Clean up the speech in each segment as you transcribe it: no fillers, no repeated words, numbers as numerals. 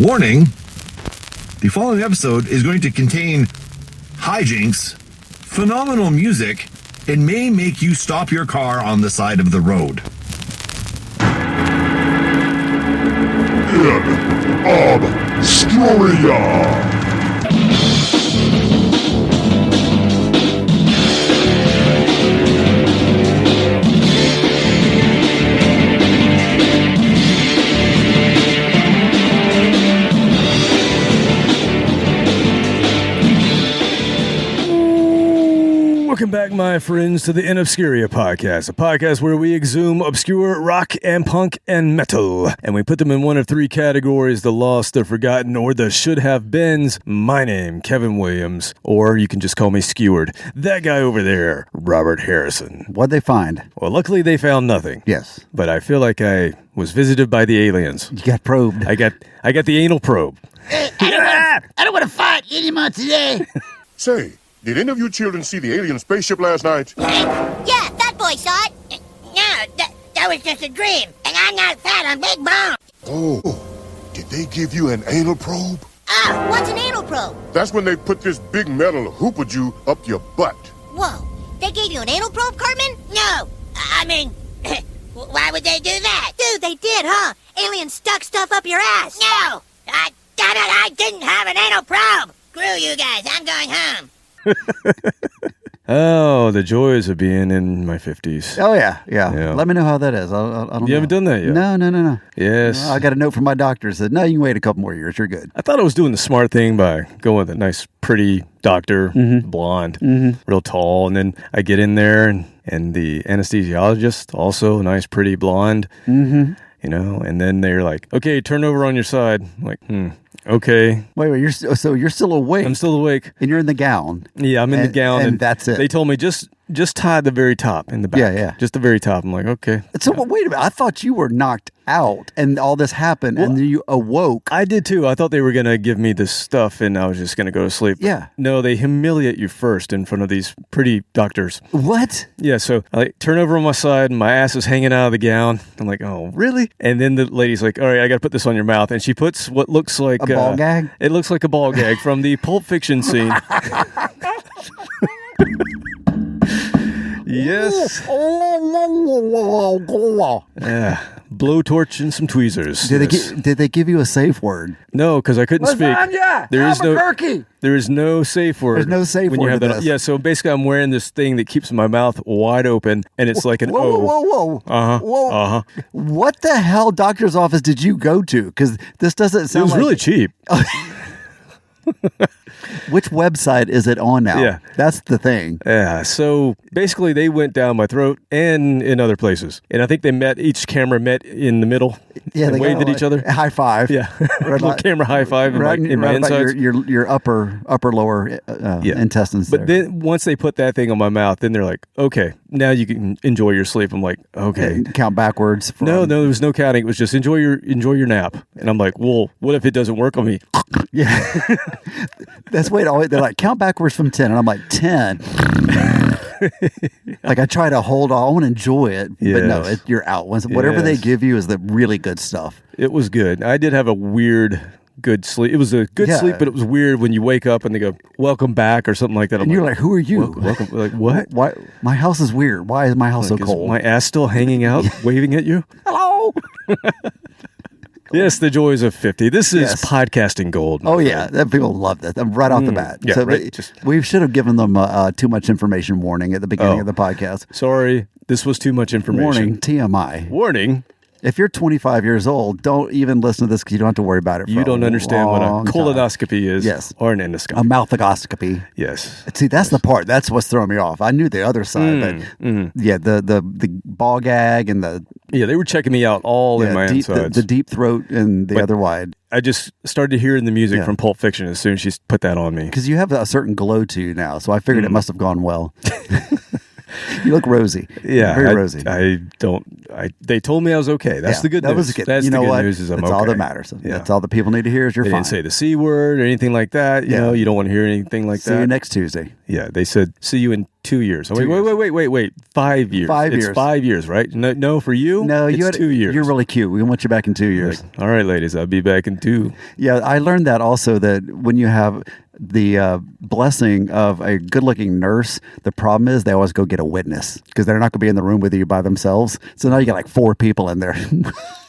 Warning, the following episode is going to contain hijinks, phenomenal music, and may make you stop your car on the side of the road. InObscuria! Welcome back, my friends, to the InObscuria podcast, a podcast where we exhume obscure rock and punk and metal, and we put them in one of three categories: the lost, the forgotten, or the should-have-beens. My name, Kevin Williams, or you can just call me Skewered. That guy over there, Robert Harrison. What'd they find? Well, luckily they found nothing. Yes. But I feel like I was visited by the aliens. You got probed. I got the anal probe. I don't want to fight anymore today. Say, did any of you children see the alien spaceship last night? Yeah, Fat Boy saw it. No, that was just a dream. And I'm not fat, I'm big bone. Oh, did they give you an anal probe? Ah, what's an anal probe? That's when they put this big metal hoopajou up your butt. Whoa, they gave you an anal probe, Cartman? No, I mean, why would they do that? Dude, they did, huh? Aliens stuck stuff up your ass. No, damn it, I didn't have an anal probe. Screw you guys, I'm going home. Oh, the joys of being in my 50s. Oh, yeah. Let me know how that is. I don't know. You haven't done that yet? No. Yes. I got a note from my doctor that said, no, you can wait a couple more years. You're good. I thought I was doing the smart thing by going with a nice, pretty doctor, blonde, real tall. And then I get in there and the anesthesiologist, also nice, pretty blonde, you know, and then they're like, okay, turn over on your side. I'm like, okay. Wait, you're still awake. I'm still awake. And you're in the gown. Yeah, I'm in the gown. And that's it. They told me just tie the very top in the back. Yeah. Just the very top. I'm like, okay. So wait a minute. I thought you were knocked out and all this happened and then you awoke. I did too. I thought they were going to give me this stuff and I was just going to go to sleep. Yeah. No, they humiliate you first in front of these pretty doctors. What? Yeah, so I turn over on my side and my ass is hanging out of the gown. I'm like, oh, really? And then the lady's like, all right, I got to put this on your mouth. And she puts what looks like a ball gag? It looks like a ball gag from the Pulp Fiction scene. Yes. Yeah. Blowtorch and some tweezers. Did they give you a safe word? No, because I couldn't speak. There is no safe word. There's no safe when word. You have that. Yeah, so basically I'm wearing this thing that keeps my mouth wide open, and it's like an O. Whoa. What the hell doctor's office did you go to? Because this doesn't sound It was really cheap. Which website is it on now? Yeah. That's the thing. Yeah, so basically they went down my throat and in other places. And I think each camera met in the middle and waved at each other. High five. Yeah, little camera high five in my insides. Your upper lower intestines But then once they put that thing on my mouth, then they're like, okay, now you can enjoy your sleep. I'm like, okay. And count backwards. No, there was no counting. It was just enjoy your nap. And I'm like, well, what if it doesn't work on me? Yeah. They're like, count backwards from 10. And I'm like, 10. Like I try to hold on. I want to enjoy it. But no, you're out. Whatever they give you is the really good stuff. It was good. I did have a good sleep. It was a good sleep, but it was weird when you wake up and they go, welcome back or something like that. And you're like, who are you? Welcome. Like, what? Why? My house is weird. Why is my house so cold? Is my ass still hanging out, waving at you? Hello. Yes, the joys of 50. This is podcasting gold. Oh, yeah. People love that. Right off the bat. Yeah, so right. We should have given them too much information warning at the beginning of the podcast. Sorry, this was too much information. Warning, TMI. Warning. If you're 25 years old, don't even listen to this because you don't have to worry about it for You don't understand what a colonoscopy is. Yes. Or an endoscopy. A mouthogoscopy. Yes. See, that's the part. That's what's throwing me off. I knew the other side, but yeah, the ball gag and the... Yeah, they were checking me out all in my insides. The deep throat and the other wide. I just started hearing the music from Pulp Fiction as soon as she put that on me. Because you have a certain glow to you now, so I figured it must have gone well. You look rosy. Yeah, very rosy. They told me I was okay. That's the good news. That was good. That's you the know good what? news is I'm That's okay. all that matters. Yeah. That's all the people need to hear is you're They fine. didn't say the C word or anything like that. You know, you don't want to hear anything like See that. you next Tuesday. Yeah, they said, see you in 2 years. Oh, wait, 5 years. 5 years. It's 5 years, right? No, for you? No, it's 2 years. You're really cute. We want you back in 2 years. Like, all right, ladies, I'll be back in 2. Yeah, I learned that also that when you have the blessing of a good-looking nurse, the problem is they always go get a witness because they're not going to be in the room with you by themselves. So now you got like 4 people in there.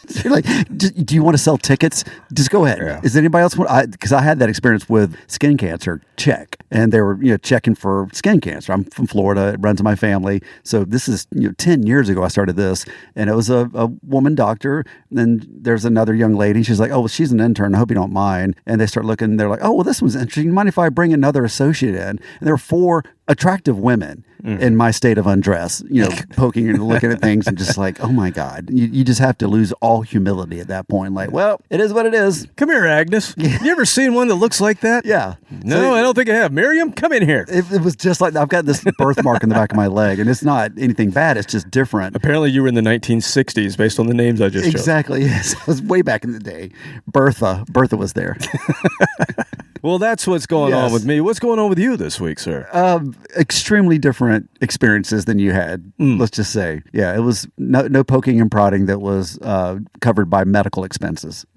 So you're like, do you want to sell tickets? Just go ahead. Yeah. Is anybody else want? Because I had that experience with skin cancer. Check, and they were checking for skin cancer. I'm from Florida. It runs in my family. So this is 10 years ago I started this, and it was a woman doctor. And there's another young lady. She's like, oh, well, she's an intern. I hope you don't mind. And they start looking. They're like, oh, well, this one's interesting. Mind if I bring another associate in? And there were 4 attractive women in my state of undress, poking and looking at things and just like, oh my God, you just have to lose all humility at that point. Like, well, it is what it is. Come here, Agnes. You ever seen one that looks like that? Yeah. No, So I don't think I have. Miriam, come in here. it was just like, I've got this birthmark in the back of my leg, and it's not anything bad. It's just different. Apparently you were in the 1960s based on the names I just chose. Exactly. Yes. I was way back in the day. Bertha was there. Well, that's what's going on Yes. with me. What's going on with you this week, sir? Extremely different experiences than you had. Let's just say, yeah, it was no poking and prodding that was covered by medical expenses.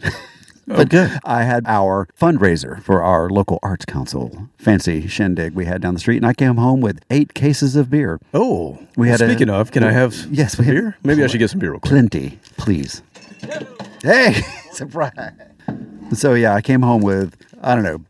But I had our fundraiser for our local arts council, fancy shindig we had down the street, and I came home with 8 cases of beer. Oh, We had speaking of, can I have yes, some beer? Maybe I should get some beer real quick. Plenty, please. Hey, surprise. So yeah, I came home with,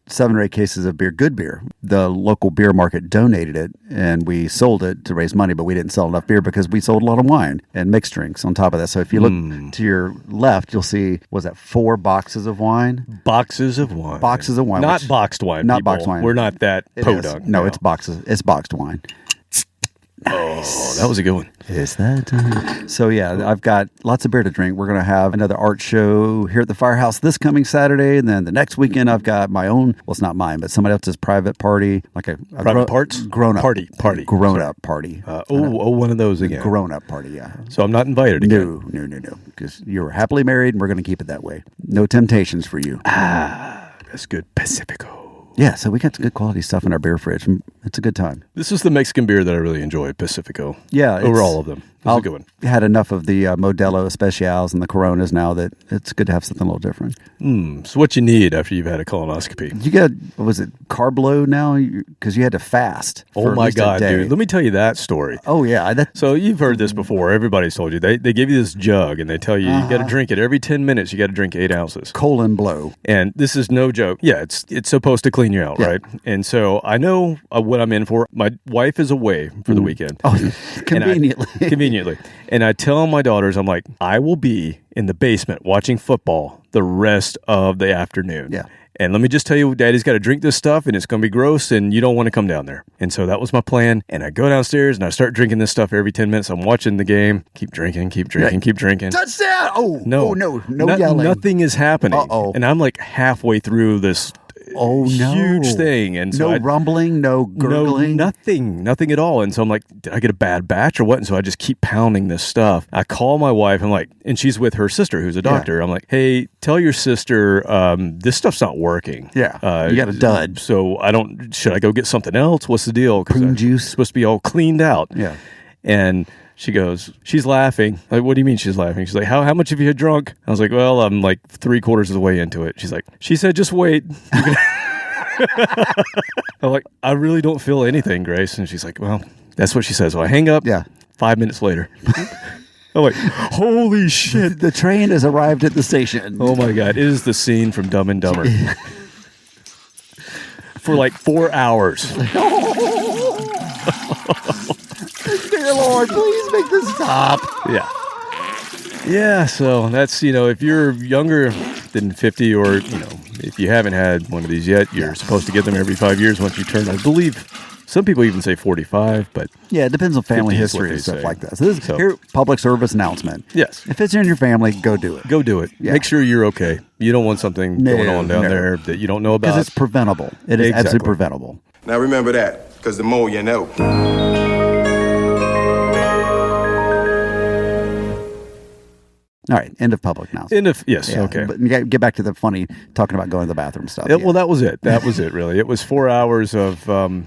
7 or 8 cases of beer, good beer. The local beer market donated it, and we sold it to raise money, but we didn't sell enough beer because we sold a lot of wine and mixed drinks on top of that. So if you look to your left, you'll see, was that 4 boxes of wine? Boxes of wine. Boxes of wine. Not boxed wine, Not people. boxed wine. We're not that It is. podunk. No, it's boxes. It's boxed wine. Oh, that was a good one. Is that time? So yeah, I've got lots of beer to drink. We're going to have another art show here at the Firehouse this coming Saturday, and then the next weekend I've got my own. Well, it's not mine, but somebody else's private party, like a Private parts? grown up Party. grown up party. One of those again. Grown up party. Yeah. So I'm not invited again. No, because you were happily married, and we're going to keep it that way. No temptations for you. That's good. Pacifico. Yeah, so we got some good quality stuff in our beer fridge. It's a good time. This is the Mexican beer that I really enjoy, Pacifico. Yeah. Over all of them. It's a good one. Had enough of the Modelo Especials and the Coronas now that it's good to have something a little different. So what you need after you've had a colonoscopy. You got, was it carb load now? Because you had to fast. Oh for at my least a God, day. dude. Let me tell you that story. Oh, yeah. So you've heard this before. Everybody's told you. They give you this jug and they tell you you got to drink it every 10 minutes. You got to drink 8 ounces. Colon blow. And this is no joke. Yeah, it's supposed to clean you out, Yeah. right? And so I know what I'm in for. My wife is away for the weekend. Oh, conveniently. Conveniently. And I tell my daughters, I'm like, I will be in the basement watching football the rest of the afternoon. Yeah. And let me just tell you, Daddy's got to drink this stuff and it's going to be gross and you don't want to come down there. And so that was my plan. And I go downstairs and I start drinking this stuff every 10 minutes. I'm watching the game. Keep drinking. Touchdown! Oh, No, no yelling. Nothing is happening. Uh-oh. And I'm like halfway through this huge thing. And so no rumbling, no gurgling. nothing at all. And so I'm like, did I get a bad batch or what? And so I just keep pounding this stuff. I call my wife. I'm like, and she's with her sister who's a doctor. I'm like, hey, tell your sister this stuff's not working. Yeah, you got a dud. So should I go get something else? What's the deal? Prune juice. It's supposed to be all cleaned out. Yeah. And she goes, she's laughing. Like, what do you mean she's laughing? She's like, how much have you had drunk? I was like, well, I'm like 3/4 of the way into it. She's like, she said, just wait. I'm like, I really don't feel anything, Grace. And she's like, well, that's what she says. So I hang up. Yeah. 5 minutes later. I'm like, holy shit. The train has arrived at the station. Oh my God. It is the scene from Dumb and Dumber. For like 4 hours. Dear Lord, please make this stop. Yeah. Yeah, so that's, if you're younger than 50 or, if you haven't had one of these yet, you're supposed to get them every 5 years once you turn, I believe, some people even say 45, but... Yeah, it depends on family 50 is what history they and stuff say. like that. So this is here, public service announcement. Yes. If it's in your family, go do it. Go do it. Yeah. Make sure you're okay. You don't want something going on down there that you don't know about. Because it's preventable. It is absolutely preventable. Now remember that, because the more you know. All right, end of public now. Yes, Yeah, okay. But you gotta get back to the funny talking about going to the bathroom stuff. Well, that was it. That was it, really. It was 4 hours of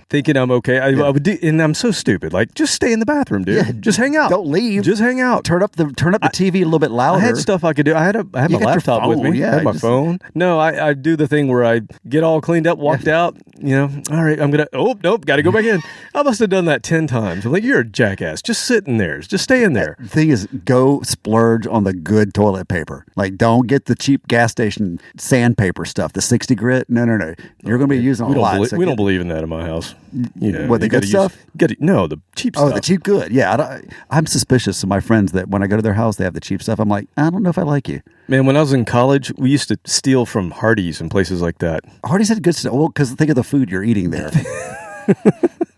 thinking I'm okay. I would do, and I'm so stupid. Like, just stay in the bathroom, dude. Yeah, just hang out. don't leave. Just hang out. Turn up the TV a little bit louder. I had stuff I could do. I had my got your laptop with phone, me. yeah, I had my just- phone. No, I do the thing where I get all cleaned up, walked out. All right, I'm gonna. Oh nope, got to go back in. I must have done that 10 times. I'm like, you're a jackass. Just sit in there. Just stay in there. The thing is, go splurge on the good toilet paper. Like, don't get the cheap gas station sandpaper stuff, the 60 grit. No. You're going to be using a lot. We don't believe in that in my house. What, the good stuff? No, the cheap stuff. Oh, the cheap good. Yeah, I'm suspicious of my friends that when I go to their house, they have the cheap stuff. I'm like, I don't know if I like you. Man, when I was in college, we used to steal from Hardee's and places like that. Hardee's had good stuff. Well, because think of the food you're eating there.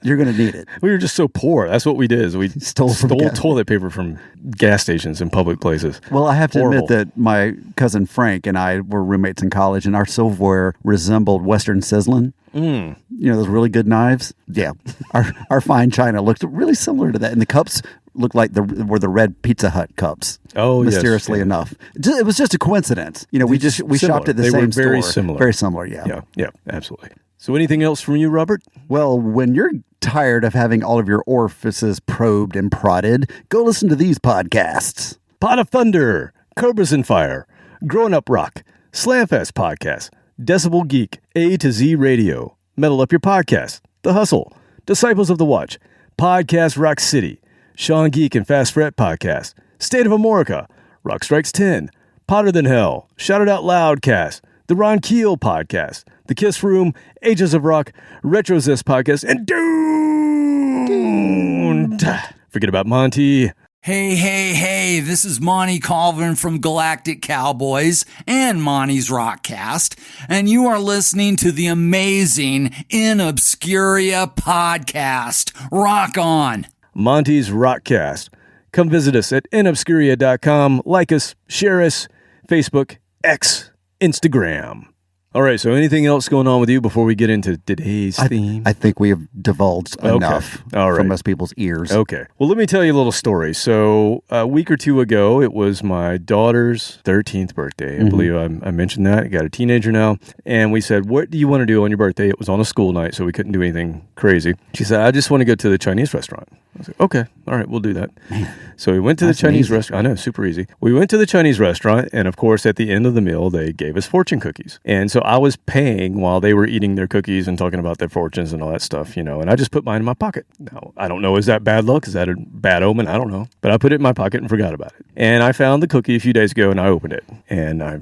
You're going to need it. We were just so poor. That's what we did. Is we Stole toilet paper from gas stations and public places. Well, I have to Horrible. admit that my cousin Frank and I were roommates in college, and our silverware resembled Western sizzling. You know, those really good knives? Yeah. Our fine china looked really similar to that. And the cups looked like were the red Pizza Hut cups. Oh, yes. Mysteriously enough. It was just a coincidence. You know, we Similar. shopped at the They same were very store. similar. Very similar, yeah. Yeah, absolutely. So anything else from you, Robert? Well, when you're tired of having all of your orifices probed and prodded, go listen to these podcasts. Pot of Thunder, Cobras and Fire, Grown Up Rock, Slamfest Podcast, Decibel Geek, A to Z Radio, Metal Up Your Podcast, The Hustle, Disciples of the Watch, Podcast Rock City, Sean Geek and Fast Fret Podcast, State of Amorica, Rock Strikes 10, Potter Than Hell, Shout It Out Loud Cast, The Ron Keel Podcast, The Kiss Room, Ages of Rock, Retrozist Podcast, and Don't forget about Monty. Hey, this is Monty Colvin from Galactic Cowboys and Monty's Rockcast, and you are listening to the amazing InObscuria podcast. Rock on! Monty's Rockcast. Come visit us at inobscuria.com. Like us, share us, Facebook, X, Instagram. All right, so anything else going on with you before we get into today's theme? I think we have divulged enough All right. from most people's ears. Okay. Well, let me tell you a little story. So a week or two ago, it was my daughter's 13th birthday. I believe I mentioned that. I got a teenager now. And we said, what do you want to do on your birthday? It was on a school night, so we couldn't do anything crazy. She said, I just want to go to the Chinese restaurant. I was like, okay, all right, we'll do that. So we went to the Chinese restaurant. I know, super easy. We went to the Chinese restaurant, and of course, at the end of the meal, they gave us fortune cookies. And so I was paying while they were eating their cookies and talking about their fortunes and all that stuff, you know, and I just put mine in my pocket. Now, I don't know, is that bad luck? Is that a bad omen? I don't know. But I put it in my pocket and forgot about it. And I found the cookie a few days ago, and I opened it. And I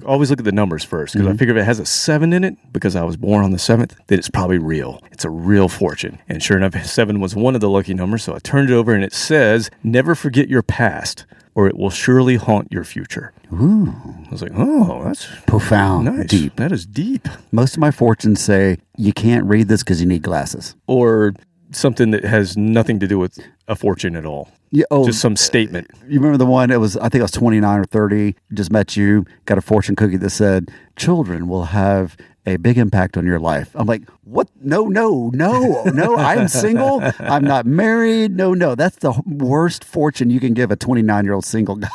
always look at the numbers first, because I figure if it has a 7 in it, because I was born on the 7th, then it's probably real. It's a real fortune. And sure enough, 7 was one of the lucky numbers, so I turned it over, and it says, never forget your past, or it will surely haunt your future. Ooh. I was like, oh, that's Profound. nice. Deep. That is deep. Most of my fortunes say, you can't read this because you need glasses. Or something that has nothing to do with a fortune at all. Yeah, Just some statement. You remember the one, I think I was 29 or 30, just met you, got a fortune cookie that said, children will have a big impact on your life. I'm like, what? No, I'm single. I'm not married. No. That's the worst fortune you can give a 29-year-old single guy.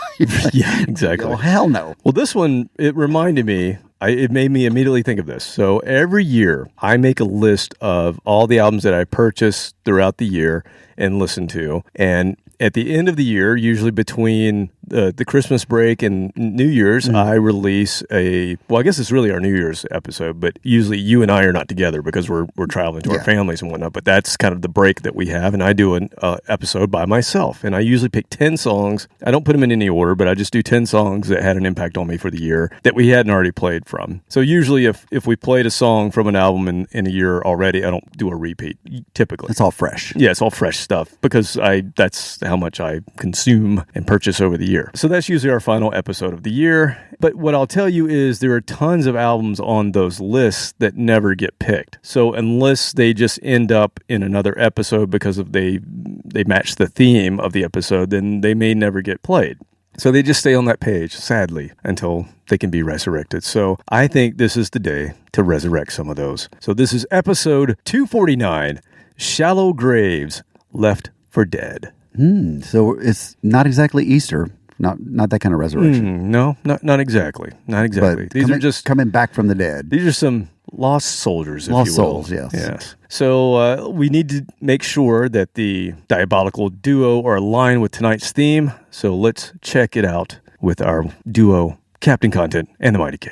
Yeah, exactly. Oh, hell no. Well, this one, it reminded me, it made me immediately think of this. So every year, I make a list of all the albums that I purchase throughout the year and listen to. And at the end of the year, usually between the Christmas break and New Year's, I release I guess it's really our New Year's episode, but usually you and I are not together because we're traveling to our families and whatnot, but that's kind of the break that we have, and I do an episode by myself, and I usually pick 10 songs. I don't put them in any order, but I just do 10 songs that had an impact on me for the year that we hadn't already played from. So usually if we played a song from an album in a year already, I don't do a repeat, typically. It's all fresh. Yeah, it's all fresh stuff because that's how much I consume and purchase over the year. So that's usually our final episode of the year. But what I'll tell you is there are tons of albums on those lists that never get picked. So unless they just end up in another episode because of they match the theme of the episode, then they may never get played. So they just stay on that page, sadly, until they can be resurrected. So I think this is the day to resurrect some of those. So this is episode 249, Shallow Graves Left for Dead. So it's not exactly Easter Not that kind of resurrection. No, not exactly. Not exactly. But These are just coming back from the dead. These are some lost soldiers, if Lost you will. souls, yes. Yes. So we need to make sure that the diabolical duo are aligned with tonight's theme. So let's check it out with our duo, Captain Content and the Mighty K.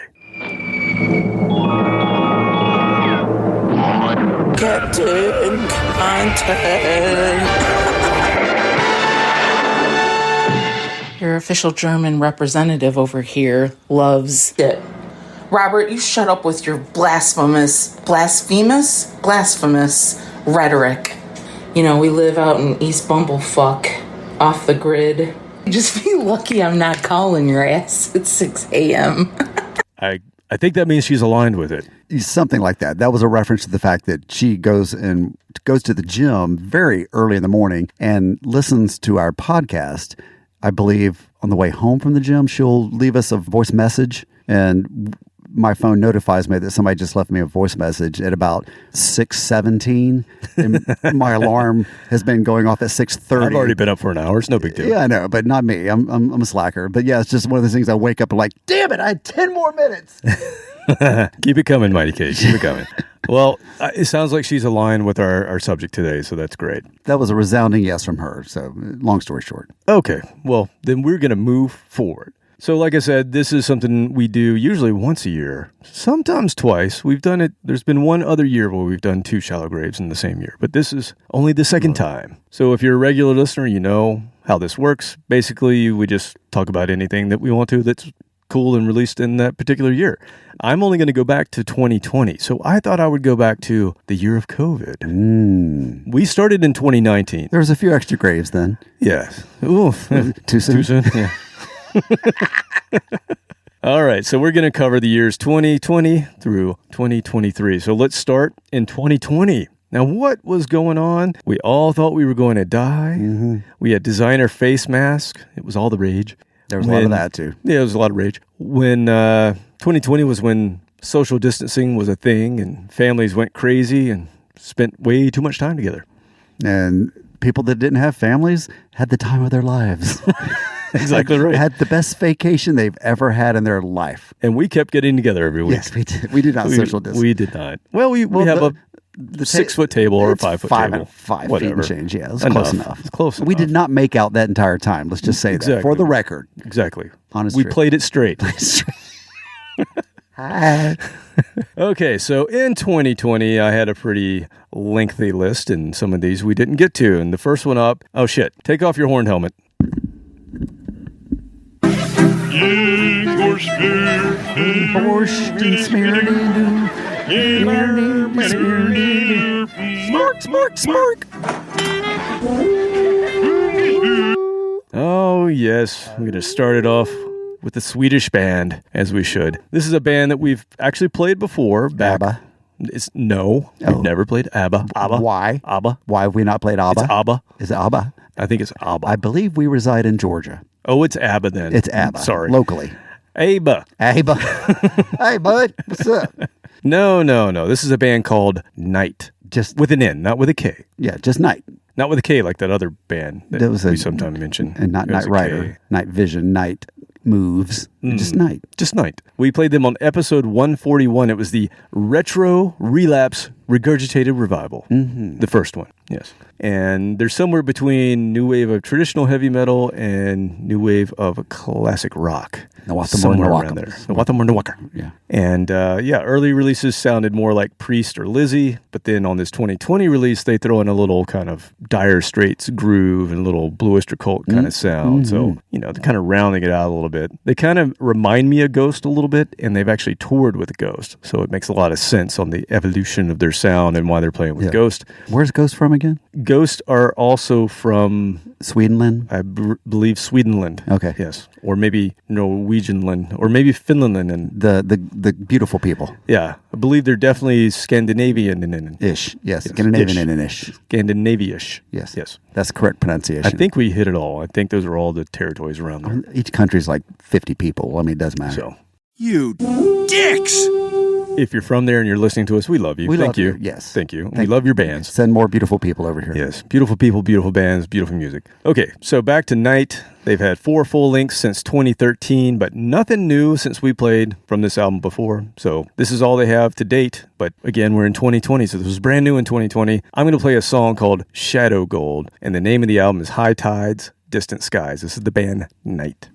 Captain Content. Your official German representative over here loves it. Robert, you shut up with your blasphemous rhetoric. You know, we live out in East Bumblefuck, off the grid. Just be lucky I'm not calling your ass at 6 a.m. I think that means she's aligned with it. Something like that. That was a reference to the fact that she goes to the gym very early in the morning and listens to our podcast. I believe on the way home from the gym, she'll leave us a voice message, and my phone notifies me that somebody just left me a voice message at about 6:17. And my alarm has been going off at 6:30. I've already been up for an hour. It's no big deal. Yeah, I know, but not me. I'm a slacker. But yeah, it's just one of those things I wake up and like, damn it, I had 10 more minutes. Keep it coming, Mighty K. Keep it coming. Well, it sounds like she's aligned with our subject today, so that's great. That was a resounding yes from her. So long story short. Okay, well, then we're going to move forward. So like I said, this is something we do usually once a year, sometimes twice. We've done it. There's been one other year where we've done 2 shallow graves in the same year, but this is only the second time. So if you're a regular listener, you know how this works. Basically, we just talk about anything that we want to that's cool and released in that particular year. I'm only going to go back to 2020. So I thought I would go back to the year of COVID. We started in 2019. There was a few extra graves then. Yeah. Oof. Too soon? Too soon? Yeah. All right. So we're going to cover the years 2020 through 2023. So let's start in 2020. Now, what was going on? We all thought we were going to die. Mm-hmm. We had designer face mask. It was all the rage. There was a lot of that, too. Yeah, there was a lot of rage. When 2020 was when social distancing was a thing and families went crazy and spent way too much time together. And people that didn't have families had the time of their lives. Exactly right. Had the best vacation they've ever had in their life. And we kept getting together every week. Yes, we did. We did not social distance. We did not. Well, we have a 6-foot table or a 5-foot table. 5 Whatever. feet and change. Yeah, it was close enough. It's close enough. We did not make out that entire time. Let's just say that for the record. Exactly. Honest we truth. played it straight. Hi. Okay, so in 2020, I had a pretty lengthy list, and some of these we didn't get to. And the first one up, oh shit, take off your horned helmet. Smark. Oh, yes. We're going to start it off with a Swedish band, as we should. This is a band that we've actually played before. ABBA? We've never played ABBA. ABBA. Why? ABBA. Why have we not played ABBA? It's ABBA. Is it ABBA? I think it's ABBA. I believe we reside in Georgia. Oh, it's ABBA then. It's ABBA. Sorry. Locally. ABBA. ABBA. Hey, bud. What's up? No. This is a band called Night. Just with an N, not with a K. Yeah, just Night. Not with a K like that other band that we sometimes mention. And not Night Rider, Night Vision, Night Moves. Just Night. Just Night. We played them on episode 141. It was the Retro Relapse Regurgitated Revival. Mm-hmm. The first one, yes. And they're somewhere between new wave of traditional heavy metal and new wave of classic rock. Somewhere around there. Yeah. And early releases sounded more like Priest or Lizzie, but then on this 2020 release, they throw in a little kind of Dire Straits groove and a little Blue Oyster Cult kind of sound. So, they're kind of rounding it out a little bit. They kind of remind me of Ghost a little bit, and they've actually toured with Ghost. So it makes a lot of sense on the evolution of their sound and why they're playing with Ghost. Where's Ghost from again? Ghost are also from Swedenland? I believe Swedenland. Okay. Yes. Or maybe Norwegianland, or maybe Finland. And the beautiful people. Yeah. I believe they're definitely Scandinavian. Ish. Yes. Scandinavian-ish. Scandinavia-ish. Yes. Yes. That's correct pronunciation. I think we hit it all. I think those are all the territories around there. Each country's like 50 people. I mean, it doesn't matter. So, You dicks! If you're from there and you're listening to us, we love you. We Thank love you. Yes. Thank you. We love your bands. Send more beautiful people over here. Yes. Beautiful people, beautiful bands, beautiful music. Okay, so back to Night. They've had 4 full lengths since 2013, but nothing new since we played from this album before. So this is all they have to date. But again, we're in 2020, so this was brand new in 2020. I'm going to play a song called Shadow Gold, and the name of the album is High Tides, Distant Skies. This is the band Night.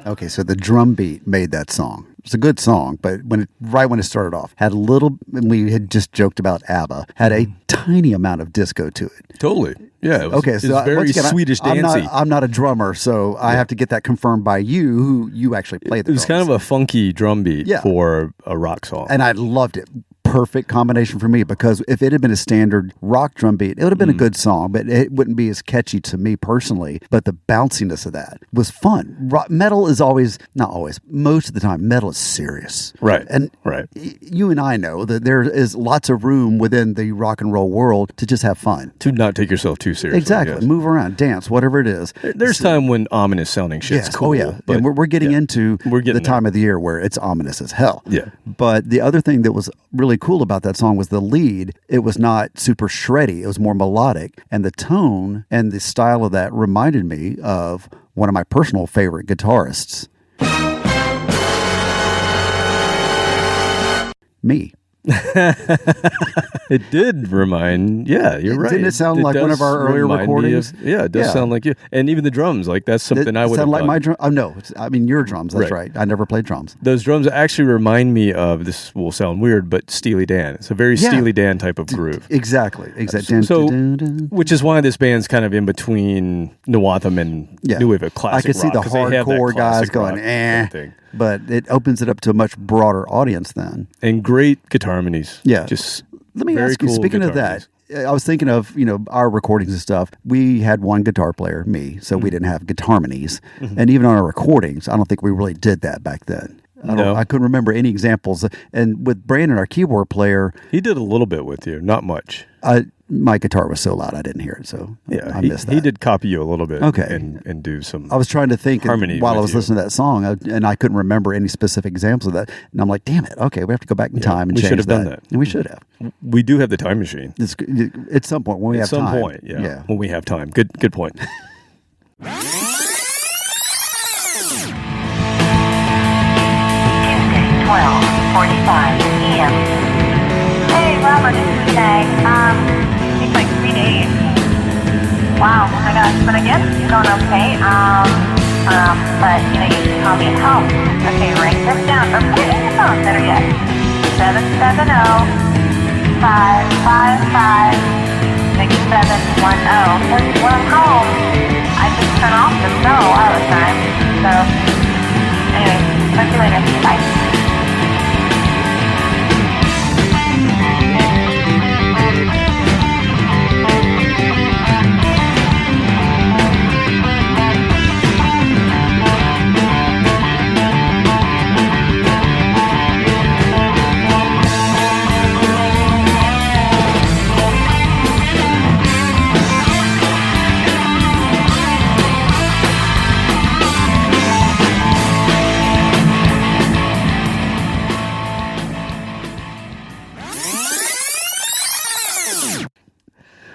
Okay, so the drum beat made that song. It's a good song, but right when it started off, had a little, and we had just joked about ABBA, had a tiny amount of disco to it. Totally. Yeah. It was, okay, so it was very once again, Swedish dancey. I'm not a drummer, so I have to get that confirmed by you, who you actually played the It was drums. kind of a funky drum beat for a rock song. And I loved it. perfect combination for me, because if it had been a standard rock drum beat, it would have been a good song, but it wouldn't be as catchy to me personally. But the bounciness of that was fun. Metal is always, not always, most of the time, metal is serious. Right. And you and I know that there is lots of room within the rock and roll world to just have fun. To not take yourself too seriously. Exactly. Yes. Move around, dance, whatever it is. There's time when ominous sounding shit's cool. Oh, yeah. And we're getting into the time of the year where it's ominous as hell. Yeah. But the other thing that was really cool about that song was the lead. It was not super shreddy. It was more melodic. And the tone and the style of that reminded me of one of my personal favorite guitarists. Me. It did remind, you're right. Didn't it sound like one of our earlier recordings? It does sound like you. And even the drums, like that's something I would have sound like done. my drum. Oh, no, I mean your drums. That's right. I never played drums. Those drums actually remind me of, this will sound weird, but Steely Dan. It's a very Steely Dan type of groove. Exactly. So, which is why this band's kind of in between Nuatham and New Wave of classic rock. I could see the hardcore guys going, eh. But it opens it up to a much broader audience then. And great guitar harmonies. Yeah. Just let me ask you, speaking of that, I was thinking of, our recordings and stuff. We had one guitar player, me, so we didn't have guitar harmonies. And even on our recordings, I don't think we really did that back then. I couldn't remember any examples. And with Brandon, our keyboard player, he did a little bit with you, not much. My guitar was so loud I didn't hear it, so I missed that. He did copy you a little bit, okay, and do some. I was trying to think harmony while I was listening to that song, and I couldn't remember any specific examples of that. And I'm like, damn it! Okay, we have to go back in time and change that. We should have done that. And we should have. We do have the time machine. At some point when we have time. At some point, yeah, when we have time. Good point. 12:45 p.m. Hey, Robert, it's Renee. It's like 3 days. Wow, oh my gosh, but I guess it's going okay. But, you can call me at home. Okay, write this down, or put it in your phone, better yet. 770-555-6710. Because when I'm home, I just turn off the cell all the time. So, anyway, talk to you later. Bye.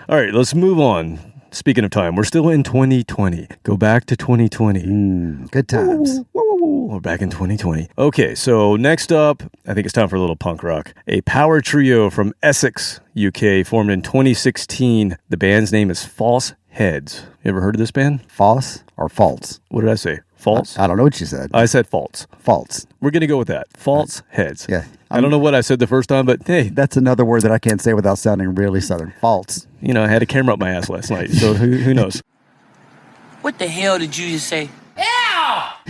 All right, let's move on. Speaking of time, we're still in 2020. Go back to 2020. Good times. We're back in 2020. Okay, so next up, I think it's time for a little punk rock. A power trio from Essex, UK, formed in 2016. The band's name is False Heads. You ever heard of this band? False or false? What did I say? False? I don't know what you said. I said false. False. We're going to go with that. False Heads. Yeah. I don't know what I said the first time, but hey. That's another word that I can't say without sounding really Southern. False. I had a camera up my ass last night, so who knows? What the hell did you just say?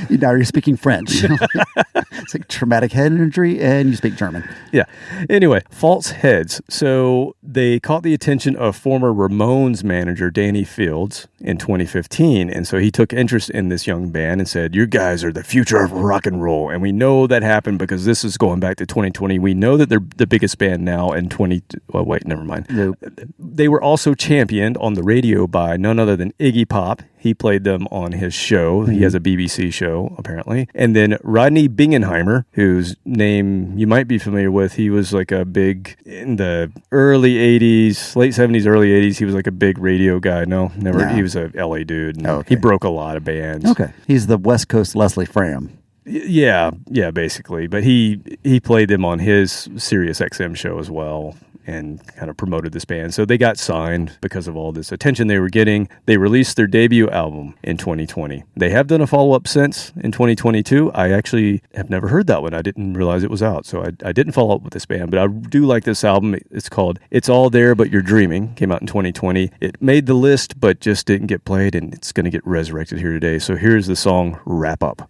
Now you're speaking French. It's like traumatic head injury, and you speak German. Yeah. Anyway, False Heads. So they caught the attention of former Ramones manager Danny Fields in 2015, and so he took interest in this young band and said, "You guys are the future of rock and roll." And we know that happened because this is going back to 2020. We know that they're the biggest band now in 20. Well, wait, never mind. Nope. They were also championed on the radio by none other than Iggy Pop. He played them on his show. He has a BBC show, apparently. And then Rodney Bingenheimer, whose name you might be familiar with. He was like a big, in the early 80s, late 70s, early 80s, he was like a big radio guy. No, never. No. He was a LA dude. And he broke a lot of bands. Okay. He's the West Coast Leslie Fram. Yeah, basically. But he played them on his Sirius XM show as well, and kind of promoted this band. So they got signed because of all this attention they were getting. They released their debut album in 2020. They have done a follow-up since in 2022. I actually have never heard that one. I didn't realize it was out, so I didn't follow up with this band, but I do like this album. It's called It's All There But You're Dreaming. Came out in 2020. It made the list, but just didn't get played, and it's going to get resurrected here today. So here's the song Wrap Up.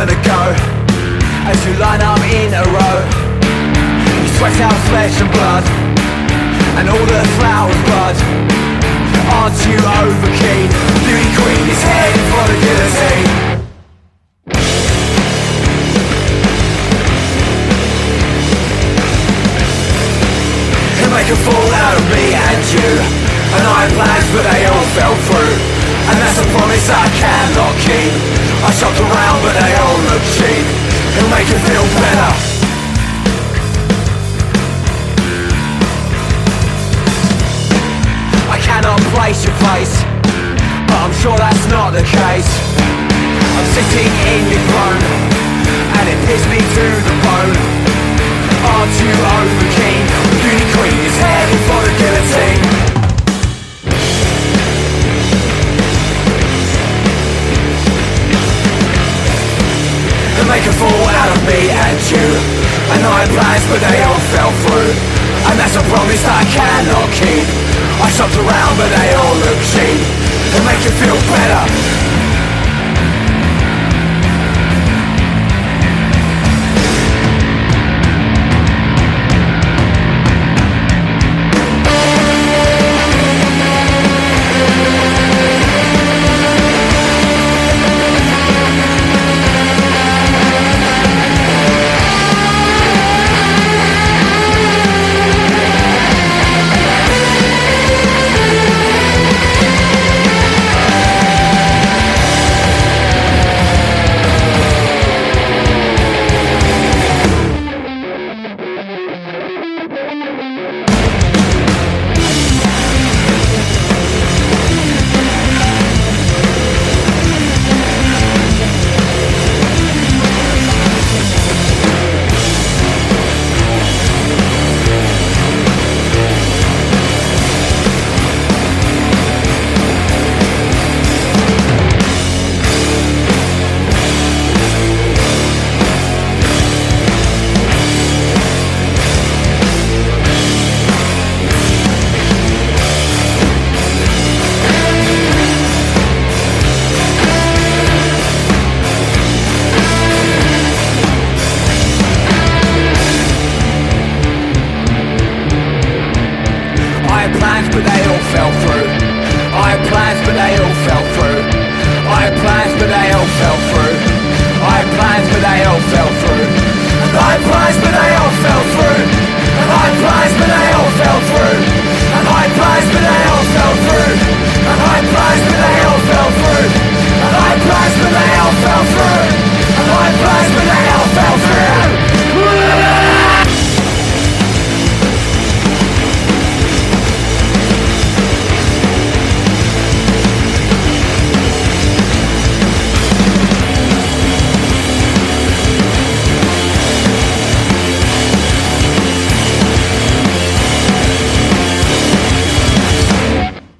turn to go as you line up in a row. You sweat out flesh and blood, and all the flowers bud. Aren't you overkeen? Beauty queen is heading for the guillotine. He'll make a fool out of me and you, and I had plans but they all fell through, and that's a promise I cannot keep. I shopped around but they all look cheap. He'll make you feel better. I cannot place your face, but I'm sure that's not the case. I'm sitting in your throne, and it pierced me to the bone. Aren't you over keen? Beauty queen is heading for the guillotine. They make a fool out of me and you, and I had plans but they all fell through, and that's a promise I cannot keep. I shopped around but they all look cheap. They make you feel better.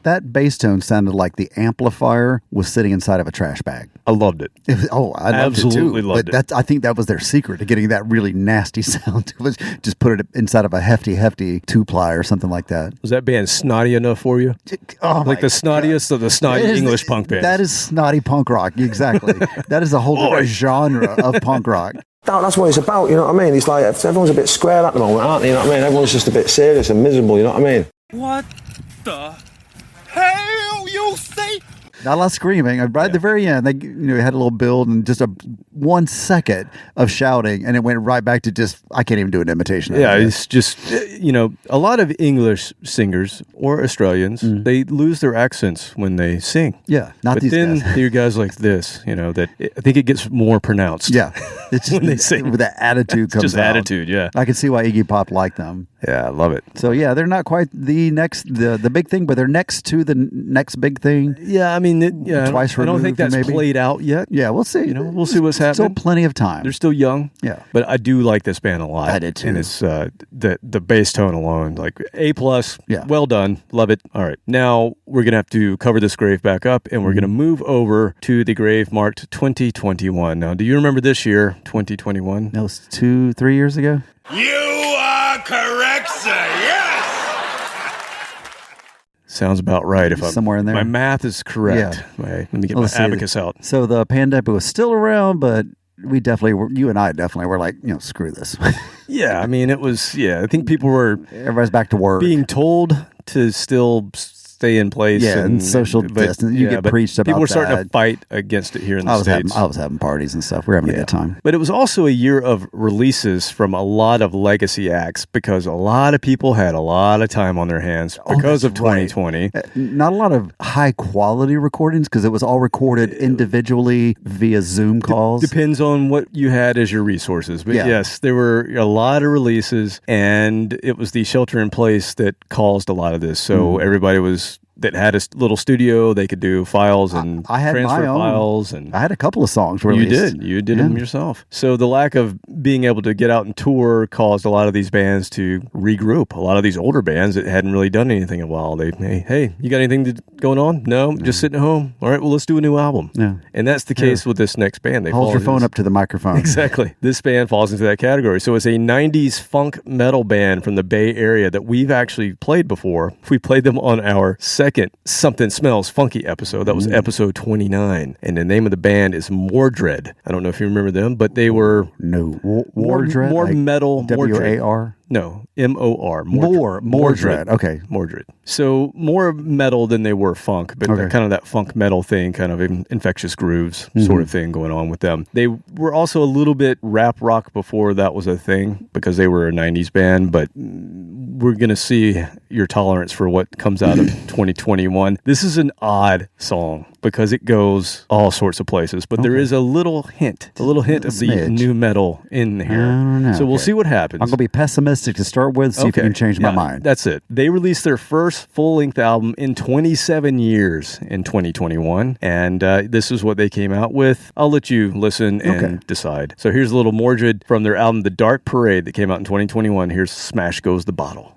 That bass tone sounded like the amplifier was sitting inside of a trash bag. I loved it. I loved Absolutely it too. loved But it. I think that was their secret to getting that really nasty sound. It was just put it inside of a hefty 2-ply or something like that. Was that band snotty enough for you? Oh, like the snottiest of the snotty English punk bands. That is snotty punk rock, exactly. That is a whole different genre of punk rock. That's what it's about, you know what I mean? It's like everyone's a bit square at the moment, aren't they? You know what I mean? Everyone's just a bit serious and miserable, you know what I mean? What the hell you say? Not a lot of screaming. Right at the very end, they had a little build and just 1 second of shouting, and it went right back to just, I can't even do an imitation. Yeah, it's just, a lot of English singers or Australians, they lose their accents when they sing. Yeah, not but these then guys. there are guys like this, that I think it gets more pronounced. Yeah, it's just when they sing. With that attitude It's comes just out. attitude, yeah. I can see why Iggy Pop liked them. Yeah, I love it. So yeah, they're not quite the big thing, but they're next to the next big thing. Yeah, I mean, Twice I don't think removed, that's maybe. played out yet. Yeah, we'll see. We'll see what's happening. Still plenty of time. They're still young. Yeah, but I do like this band a lot. I did too. And it's the bass tone alone, like A+. Yeah, well done, love it. All right, now we're gonna have to cover this grave back up, and we're gonna move over to the grave marked 2021. Now, do you remember this year, 2021? That was 2-3 years ago. You are correct, sir. Yes. Sounds about right. If Somewhere in there. My math is correct. Yeah. Let me get my abacus out. So the pandemic was still around, but we definitely were, you and I definitely were like, screw this. Yeah, I mean, it was, I think people were... Everybody's back to work. Being told to still stay in place. Yeah, and social distance. You get preached about that. People were starting to fight against it here in the States. I was having parties and stuff. We were having a good time. But it was also a year of releases from a lot of legacy acts because a lot of people had a lot of time on their hands because of 2020. Right. Not a lot of high quality recordings because it was all recorded individually via Zoom calls. Depends on what you had as your resources. But yes, there were a lot of releases, and it was the shelter in place that caused a lot of this. So everybody that had a little studio, they could do files and I had transfer my own. files. And I had a couple of songs released. You did them yourself. So the lack of being able to get out and tour caused a lot of these bands to regroup. A lot of these older bands that hadn't really done anything in a while. Hey, you got anything going on? No, just sitting at home. All right, well, let's do a new album. Yeah. And that's the case with this next band. Hold your phone up to the microphone. Exactly. This band falls into that category. So it's a 90s funk metal band from the Bay Area that we've actually played before. We played them on our second Something Smells Funky episode. That was episode 29. And the name of the band is Mordred. I don't know if you remember them, but they were... Mordred? More metal. W-A-R? No, M-O-R. Mordred. Okay. Mordred. So more metal than they were funk, but kind of that funk metal thing, kind of infectious grooves sort of thing going on with them. They were also a little bit rap rock before that was a thing because they were a 90s band, but we're going to see your tolerance for what comes out of 2021. This is an odd song because it goes all sorts of places, but there is a little hint of the new metal in here. I don't know. So we'll see what happens. I'm going to be pessimistic to start with, see if you can change my mind. That's it. They released their first full-length album in 27 years in 2021, and this is what they came out with. I'll let you listen and decide. So here's a little Mordred from their album The Dark Parade that came out in 2021. Here's Smash Goes the Bottle.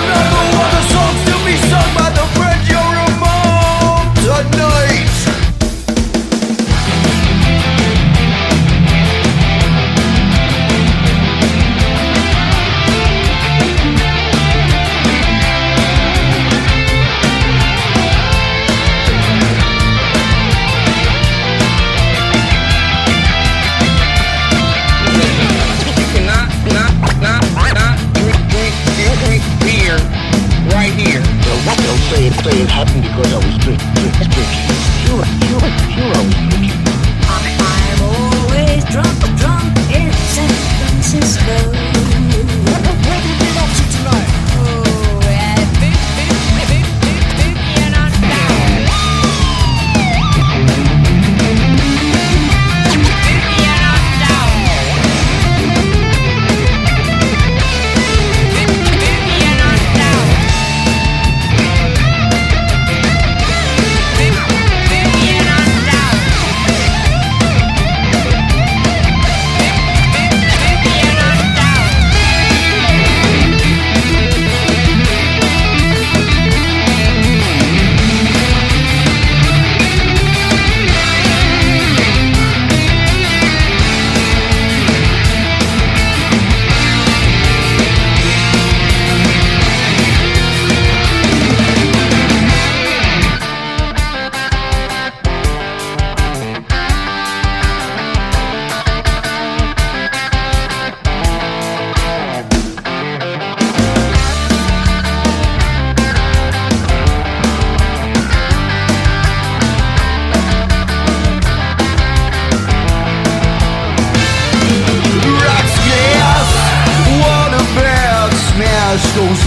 Another one, the songs to be sung by the friends you remote tonight.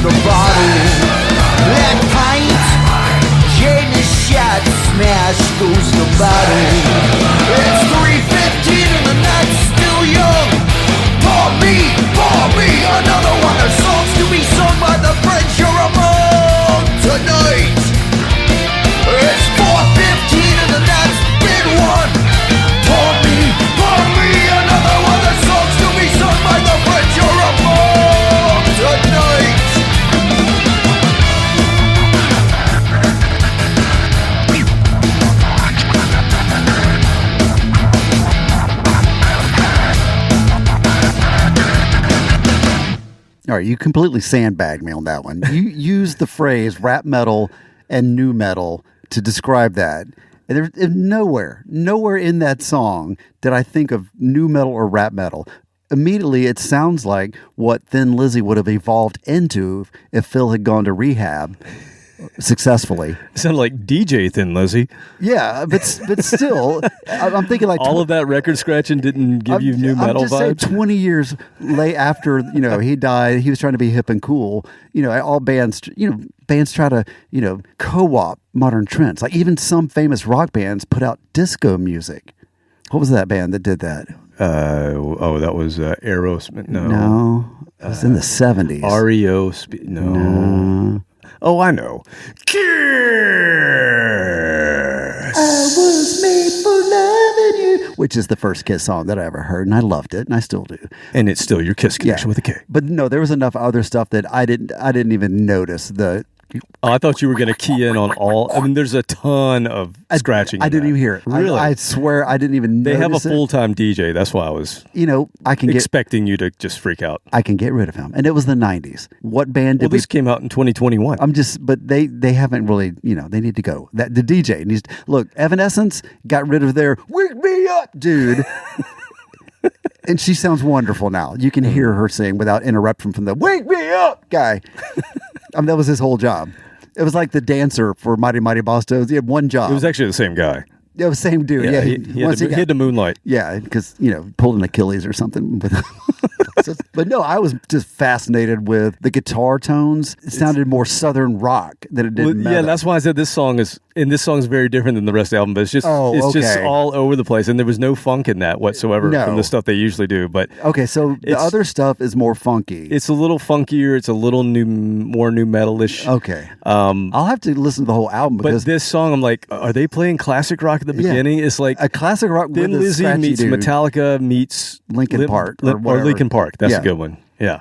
the bottle. That pint, James shot, smash goes the bottle. It's 3:15 and the night's still young. Pour me, another one of songs to be sung by the friends you're among tonight. It's 4:15 and the night's been won. Pour me, another one of songs to be sung by the friends you're among tonight. All right, you completely sandbagged me on that one. You used the phrase rap metal and new metal to describe that. And there's nowhere in that song did I think of new metal or rap metal. Immediately, it sounds like what Thin Lizzy would have evolved into if Phil had gone to rehab successfully. It sounded like DJ Thin Lizzy. Yeah, but still, I'm thinking like all of that record scratching didn't give you new metal vibes. 20 years after he died, he was trying to be hip and cool. All bands try to co-op modern trends. Like even some famous rock bands put out disco music. What was that band that did that? That was Aerosmith. No, it was in the 70s. REO. No. Oh, I know. Kiss! I was made for loving you. Which is the first Kiss song that I ever heard, and I loved it, and I still do. And it's still your Kiss connection with a K. But no, there was enough other stuff that I didn't even notice. I thought you were going to key in on all. I mean, there's a ton of scratching. I didn't even hear it. Really? I swear I didn't even notice it. They have a full-time DJ. That's why I was expecting you to just freak out. I can get rid of him. And it was the 90s. What band did this came out in 2021. But they haven't really, they need to go. The DJ needs look, Evanescence got rid of their wake me up, dude. And she sounds wonderful now. You can hear her sing without interruption from the wake me up guy. That was his whole job. It was like the dancer for Mighty Mighty Boss Tones. He had one job. It was actually the same guy. It was the same dude. Yeah, he had to moonlight. Yeah, because, pulled an Achilles or something. But no, I was just fascinated with the guitar tones. It sounded more southern rock than it did metal. Yeah, that's why I said this song is very different than the rest of the album, but it's just all over the place, and there was no funk in that whatsoever from the stuff they usually do. But okay, so the other stuff is more funky. It's a little funkier. It's a little more new metalish. Okay, I'll have to listen to the whole album. But this song, I'm like, are they playing classic rock at the beginning? It's like a classic rock. Thin Lizzy meets Metallica meets Linkin Park or Linkin Park. That's a good one. Yeah.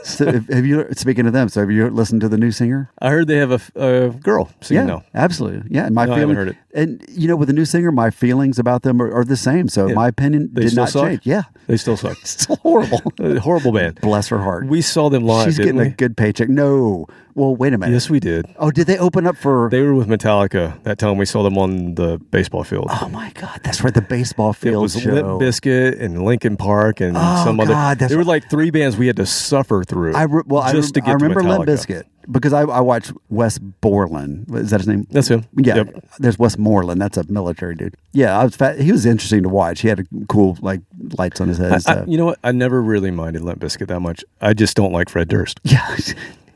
So have you, speaking of them, have you listened to the new singer? I heard they have a girl singing now. Absolutely. Yeah. And I haven't heard it. And, with the new singer, my feelings about them are the same. So my opinion did not change. Yeah. They still suck. Still horrible. Horrible band. Bless her heart. We saw them live, She's getting a good paycheck. No. Well, wait a minute. Yes, we did. Oh, did they open up for... They were with Metallica that time we saw them on the baseball field. Oh, my God. That's right. The baseball field It was show. Limp Bizkit and Linkin Park and some other... There were like three bands we had to suffer through just to get to Metallica. I remember Limp Bizkit because I watched Wes Borland. Is that his name? That's him. Yeah. Yep. There's Wes Moreland. That's a military dude. Yeah, he was interesting to watch. He had a cool lights on his head and stuff. You know what? I never really minded Limp Bizkit that much. I just don't like Fred Durst. Yeah.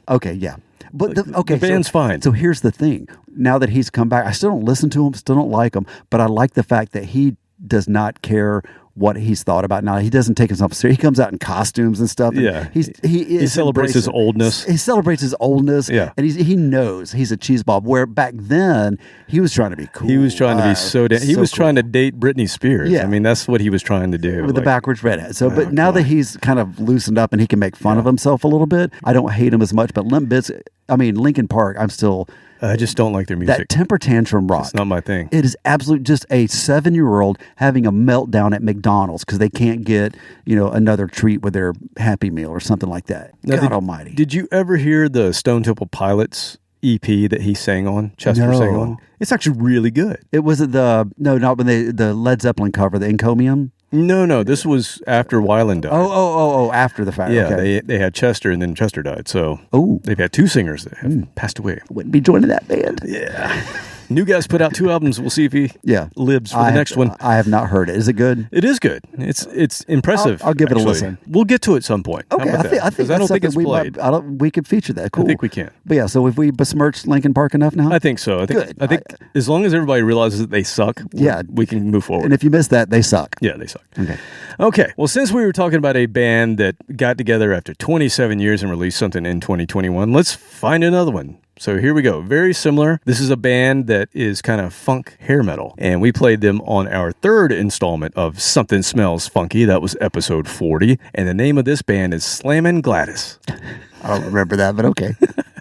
Okay, yeah. But the band's fine. So here's the thing. Now that he's come back, I still don't listen to him, still don't like him, but I like the fact that he does not care what he's thought about now. He doesn't take himself seriously. He comes out in costumes and stuff. And he celebrates his oldness. He celebrates his oldness. Yeah. And he knows he's a cheeseball. Where back then he was trying to be cool. He was trying to be he was trying to date Britney Spears. Yeah. I mean, that's what he was trying to do. With the backwards redhead. So, but now that he's kind of loosened up and he can make fun of himself a little bit, I don't hate him as much. But Linkin Park, I just don't like their music. That temper tantrum rock. It's not my thing. It is absolutely just a 7-year-old having a meltdown at McDonald's because they can't get, another treat with their Happy Meal or something like that. Now, God almighty. Did you ever hear the Stone Temple Pilots EP that he sang on, Chester sang on? It's actually really good. It was not when the Led Zeppelin cover, the Encomium? No, this was after Weiland died. Oh, after the fact. Yeah, okay. they had Chester and then Chester died. So they've had two singers that have passed away. Wouldn't be joining that band. Yeah. New Guy's put out 2 albums. We'll see if he lives for the next one. I have not heard it. Is it good? It is good. It's impressive. I'll give it a actually. listen. We'll get to it at some point. Okay, How about that? I think 'Cause I don't think it's we played. we could feature that. Cool. I think we can. But yeah, so if we besmirched Linkin Park enough now? I think so. I think as long as everybody realizes that they suck, we can move forward. And if you miss that, they suck. Yeah, they suck. Okay. Well, since we were talking about a band that got together after 27 years and released something in 2021, let's find another one. So here we go. Very similar. This is a band that is kind of funk hair metal. And we played them on our 3rd installment of Something Smells Funky. That was episode 40. And the name of this band is Slammin' Gladys. I don't remember that, but okay.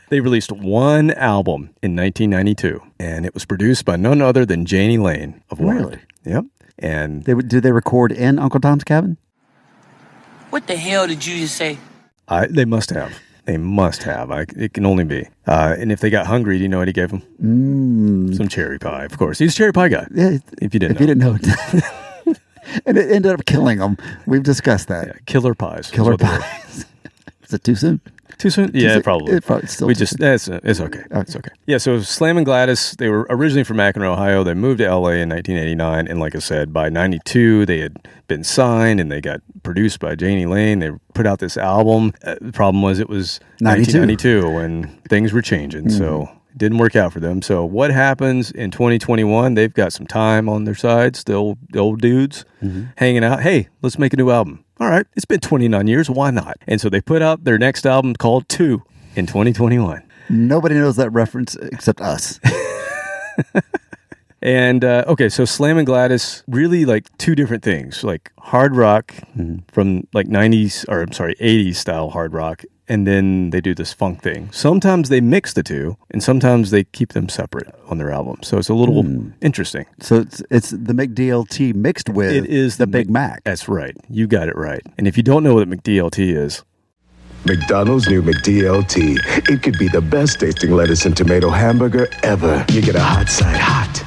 They released 1 album in 1992. And it was produced by none other than Janie Lane of Warrant. Really? Yep. And did they record in Uncle Tom's Cabin? What the hell did you just say? They must have. They must have. It can only be. And if they got hungry, do you know what he gave them? Some cherry pie, of course. He's a cherry pie guy. Yeah, if you didn't know. And it ended up killing him. We've discussed that. Yeah, killer pies. Killer pies. Is it too soon? Too soon? Yeah, probably. Still it's okay. It's okay. Yeah, so Slammin' Gladys, they were originally from Akron, Ohio. They moved to LA in 1989. And like I said, by 92, they had been signed and they got produced by Janie Lane. They put out this album. The problem was it was 1992 when things were changing. So it didn't work out for them. So what happens in 2021? They've got some time on their side, still the old dudes hanging out. Hey, let's make a new album. All right, it's been 29 years. Why not? And so they put out their next album called 2 in 2021. Nobody knows that reference except us. And, okay, so Slammin' Gladys, really like 2 different things, like hard rock from like 80s style hard rock. And then they do this funk thing. Sometimes they mix the 2, and sometimes they keep them separate on their album. So it's a little interesting. So it's the McDLT mixed with it is the Big Mac. That's right. You got it right. And if you don't know what McDLT is, McDonald's new McDLT. It could be the best tasting lettuce and tomato hamburger ever. You get a hot side hot.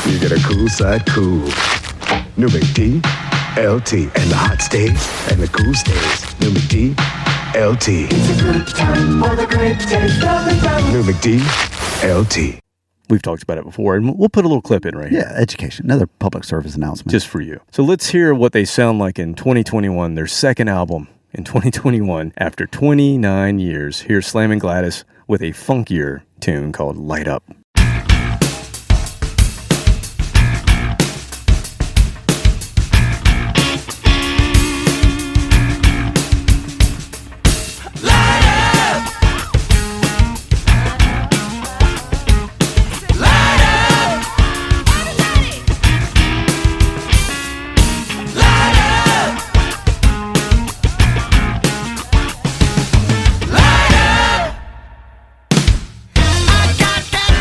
You get a cool side cool. New McDLT. And the hot stays and the cool stays. New McDLT. It's a good time for the great taste of McDonald's. New McDLT. We've talked about it before, and we'll put a little clip in right here. Yeah, education. Another public service announcement. Just for you. So let's hear what they sound like in 2021, their second album in 2021. After 29 years, here's Slammin' Gladys with a funkier tune called Light Up. I got that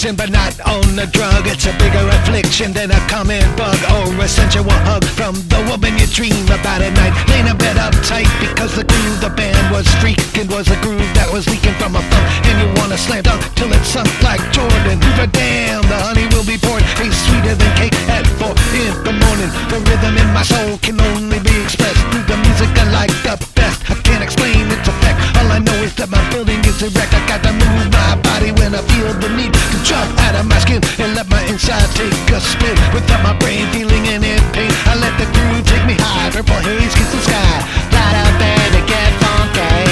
addiction, but not on the drug. It's a bigger affliction than a common bug or a sensual hug from the woman you dream about at night. Laying in bed uptight because the groove the band was streaking was a groove that was leaking from a funk, and you wanna slam dunk till it sunk like Jordan. Hoover down, the honey will be poured. Tastes sweeter than cake at 4 in the morning. The rhythm in my soul can only be expressed through the music I like the best. I can't explain its effect. All I know is that my building is erect. I got to move my body when I feel the need to jump out of my skin and let my inside take a spin. Without my brain feeling any pain, I let the groove take me high. Purple haze kiss the sky, right out there to get funky.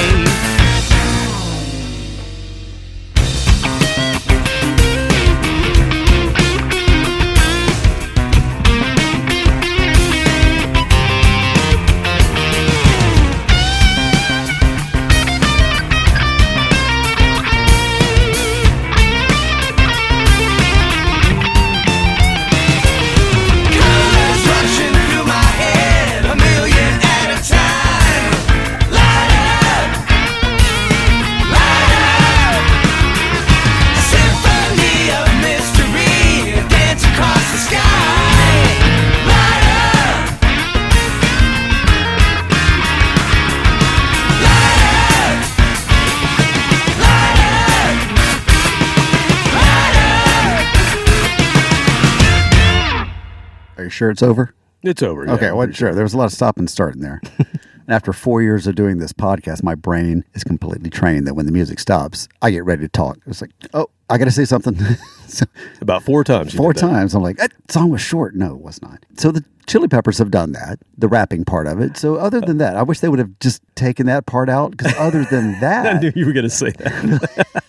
Sure it's over? It's over. Yeah, okay, well, sure. There was a lot of stop and start in there. And after 4 years of doing this podcast, my brain is completely trained that when the music stops, I get ready to talk. It's like, oh, I got to say something. So, about 4 times. 4 times. I'm like, that song was short. No, it was not. So the Chili Peppers have done that, the rapping part of it. So other than that, I wish they would have just taken that part out, because other than that. I knew you were going to say that.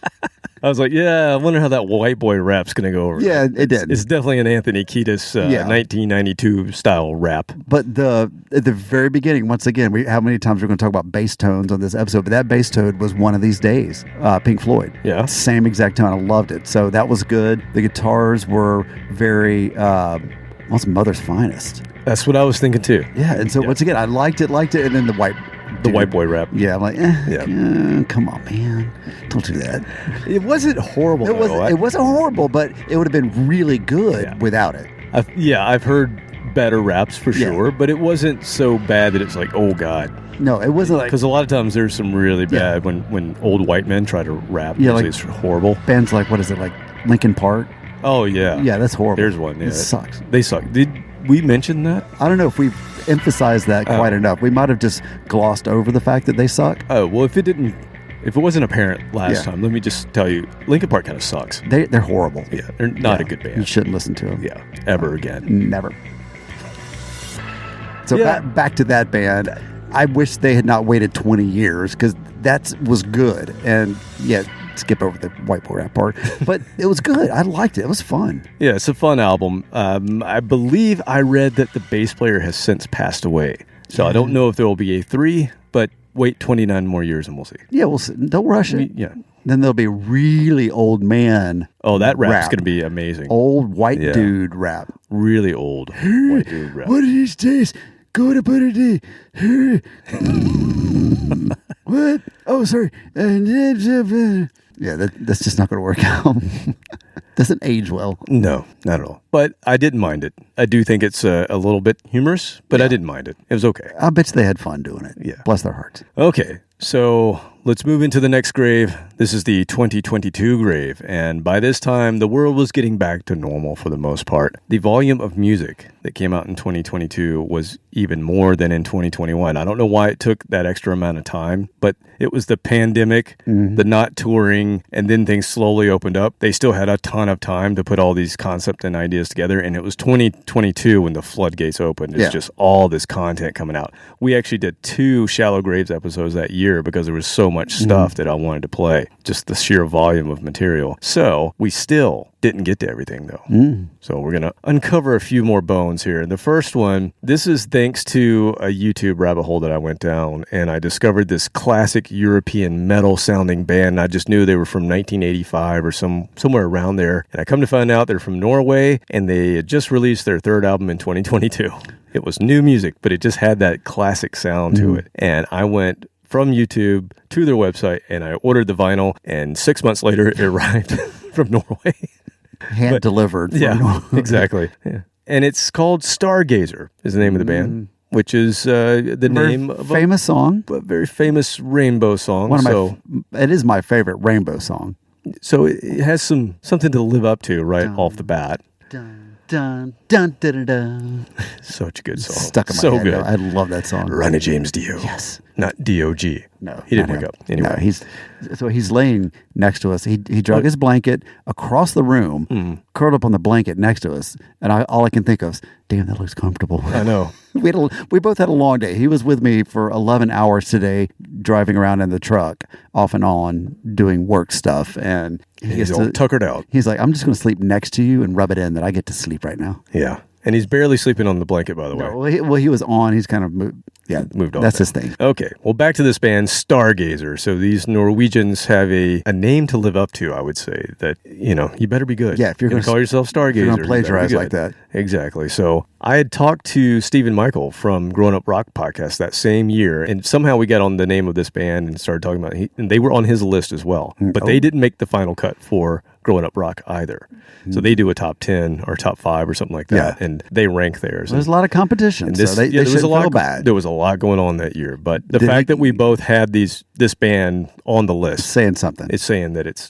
I was like, yeah, I wonder how that white boy rap's going to go over. Yeah, it did. It's definitely an Anthony Kiedis 1992 style rap. But at the very beginning, once again, how many times we're going to talk about bass tones on this episode, but that bass tone was One of These Days, Pink Floyd. Yeah. Same exact tone. I loved it. So that was good. The guitars were very, what's Mother's Finest. That's what I was thinking too. Yeah, and so once again, I liked it, and then the white boy rap. Yeah, I'm like, come on, man. Don't do that. It wasn't horrible. It wasn't horrible, but it would have been really good without it. I've heard better raps for sure, but it wasn't so bad that it's like, oh, God. No, it wasn't like... Because a lot of times there's some really bad when old white men try to rap. Yeah, like, it's horrible. Bands like, what is it, like Linkin Park? Oh, yeah. Yeah, that's horrible. There's one. Yeah, it sucks. They suck. Did we mention that? I don't know if we've emphasized that quite enough. We might have just glossed over the fact that they suck. Oh, well, if it wasn't apparent last time, let me just tell you, Linkin Park kind of sucks. They're horrible. Yeah, they're not a good band. You shouldn't listen to them. Yeah, ever again. Never. So back to that band. I wish they had not waited 20 years, because that was good. And skip over the white boy rap part, but it was good. I liked it. It was fun. Yeah, it's a fun album. I believe I read that the bass player has since passed away. So I don't know if there will be a 3, but wait 29 more years and we'll see. Yeah, we'll see. Don't rush it. Yeah. Then there'll be really old man. Oh, that rap's going to be amazing. Old white dude rap. Really old white dude rap. What are these days? Go to put it in. What? Oh, sorry. Yeah, that's just not going to work out. Doesn't age well. No, not at all. But I didn't mind it. I do think it's a little bit humorous, but I didn't mind it. It was okay. I bet you they had fun doing it. Yeah. Bless their hearts. Okay, so let's move into the next grave. This is the 2022 grave, and by this time, the world was getting back to normal for the most part. The volume of music that came out in 2022 was even more than in 2021. I don't know why it took that extra amount of time, but it was the pandemic, the not touring, and then things slowly opened up. They still had a ton of time to put all these concepts and ideas together, and it was 2022 when the floodgates opened. It's just all this content coming out. We actually did 2 Shallow Graves episodes that year because there was so much stuff that I wanted to play, just the sheer volume of material. So we still didn't get to everything though. So we're going to uncover a few more bones here. The first one, this is thanks to a YouTube rabbit hole that I went down, and I discovered this classic European metal sounding band. I just knew they were from 1985 or somewhere around there. And I come to find out they're from Norway, and they had just released their 3rd album in 2022. It was new music, but it just had that classic sound to it. And I went from YouTube to their website, and I ordered the vinyl, and 6 months later, it arrived from Norway. Hand delivered. Yeah, exactly. Yeah. And it's called Stargazer is the name of the band, which is the name of famous song. A very famous rainbow song. It is my favorite rainbow song. So it has something to live up to off the bat. Dun, dun, dun, dun, dun, dun. Such a good song. Stuck in my head. Good. I love that song. Ronnie James Dio. Yes. Not D-O-G. No. He didn't wake up. Anyway. No, he's laying next to us. He drug his blanket across the room, curled up on the blanket next to us, and all I can think of is, damn, that looks comfortable. I know. We both had a long day. He was with me for 11 hours today, driving around in the truck, off and on, doing work stuff, and he's all tuckered out. He's like, I'm just going to sleep next to you and rub it in that I get to sleep right now. Yeah. And he's barely sleeping on the blanket, by the way. No, he was on. He's kind of moved on. That's his thing. Okay. Well, back to this band, Stargazer. So these Norwegians have a name to live up to, I would say, that, you better be good. Yeah, if you're going to call yourself Stargazer. You're going to plagiarize like that. Exactly. So I had talked to Stephen Michael from Grown Up Rock podcast that same year, and somehow we got on the name of this band and started talking about it. And they were on his list as well. But they didn't make the final cut for Growing Up Rock either. So they do a top 10 or top 5 or something like that, and they rank theirs. There's a lot of competition, so they shouldn't feel bad. There was a lot going on that year, but the fact that we both had this band on the list, saying something. It's saying that it's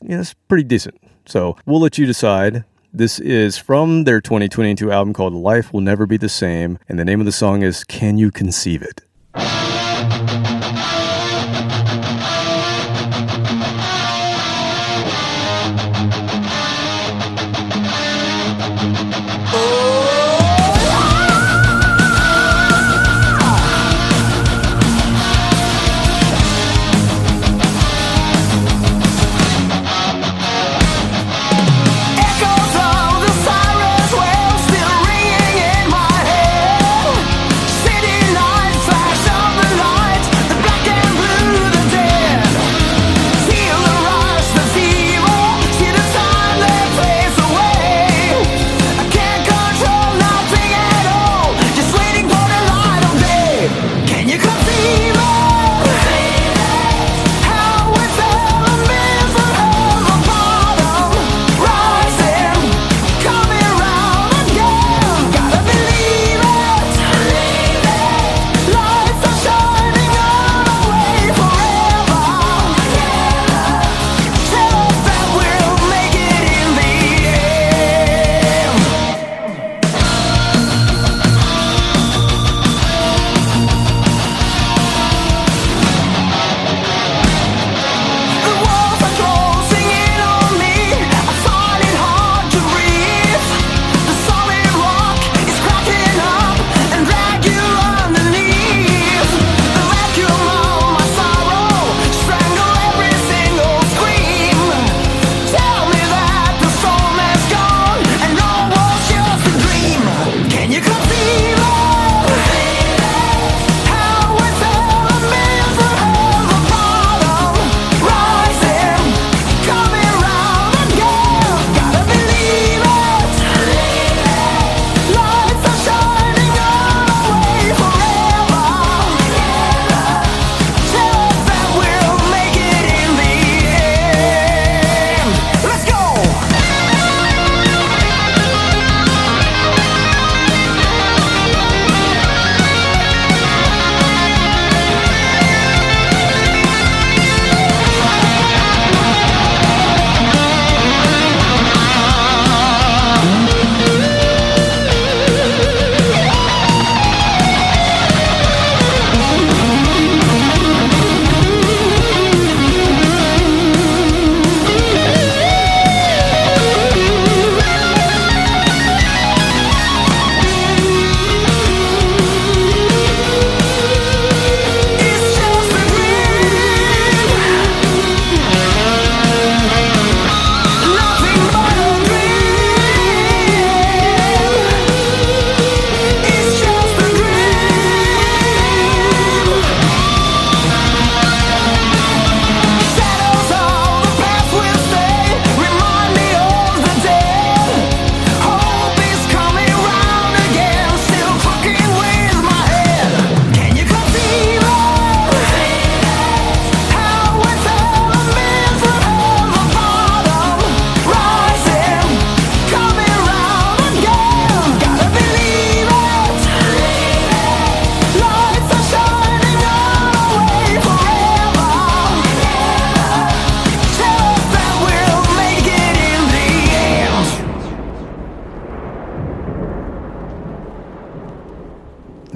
pretty decent. So we'll let you decide. This is from their 2022 album called Life Will Never Be the Same, and the name of the song is Can You Conceive It? City lights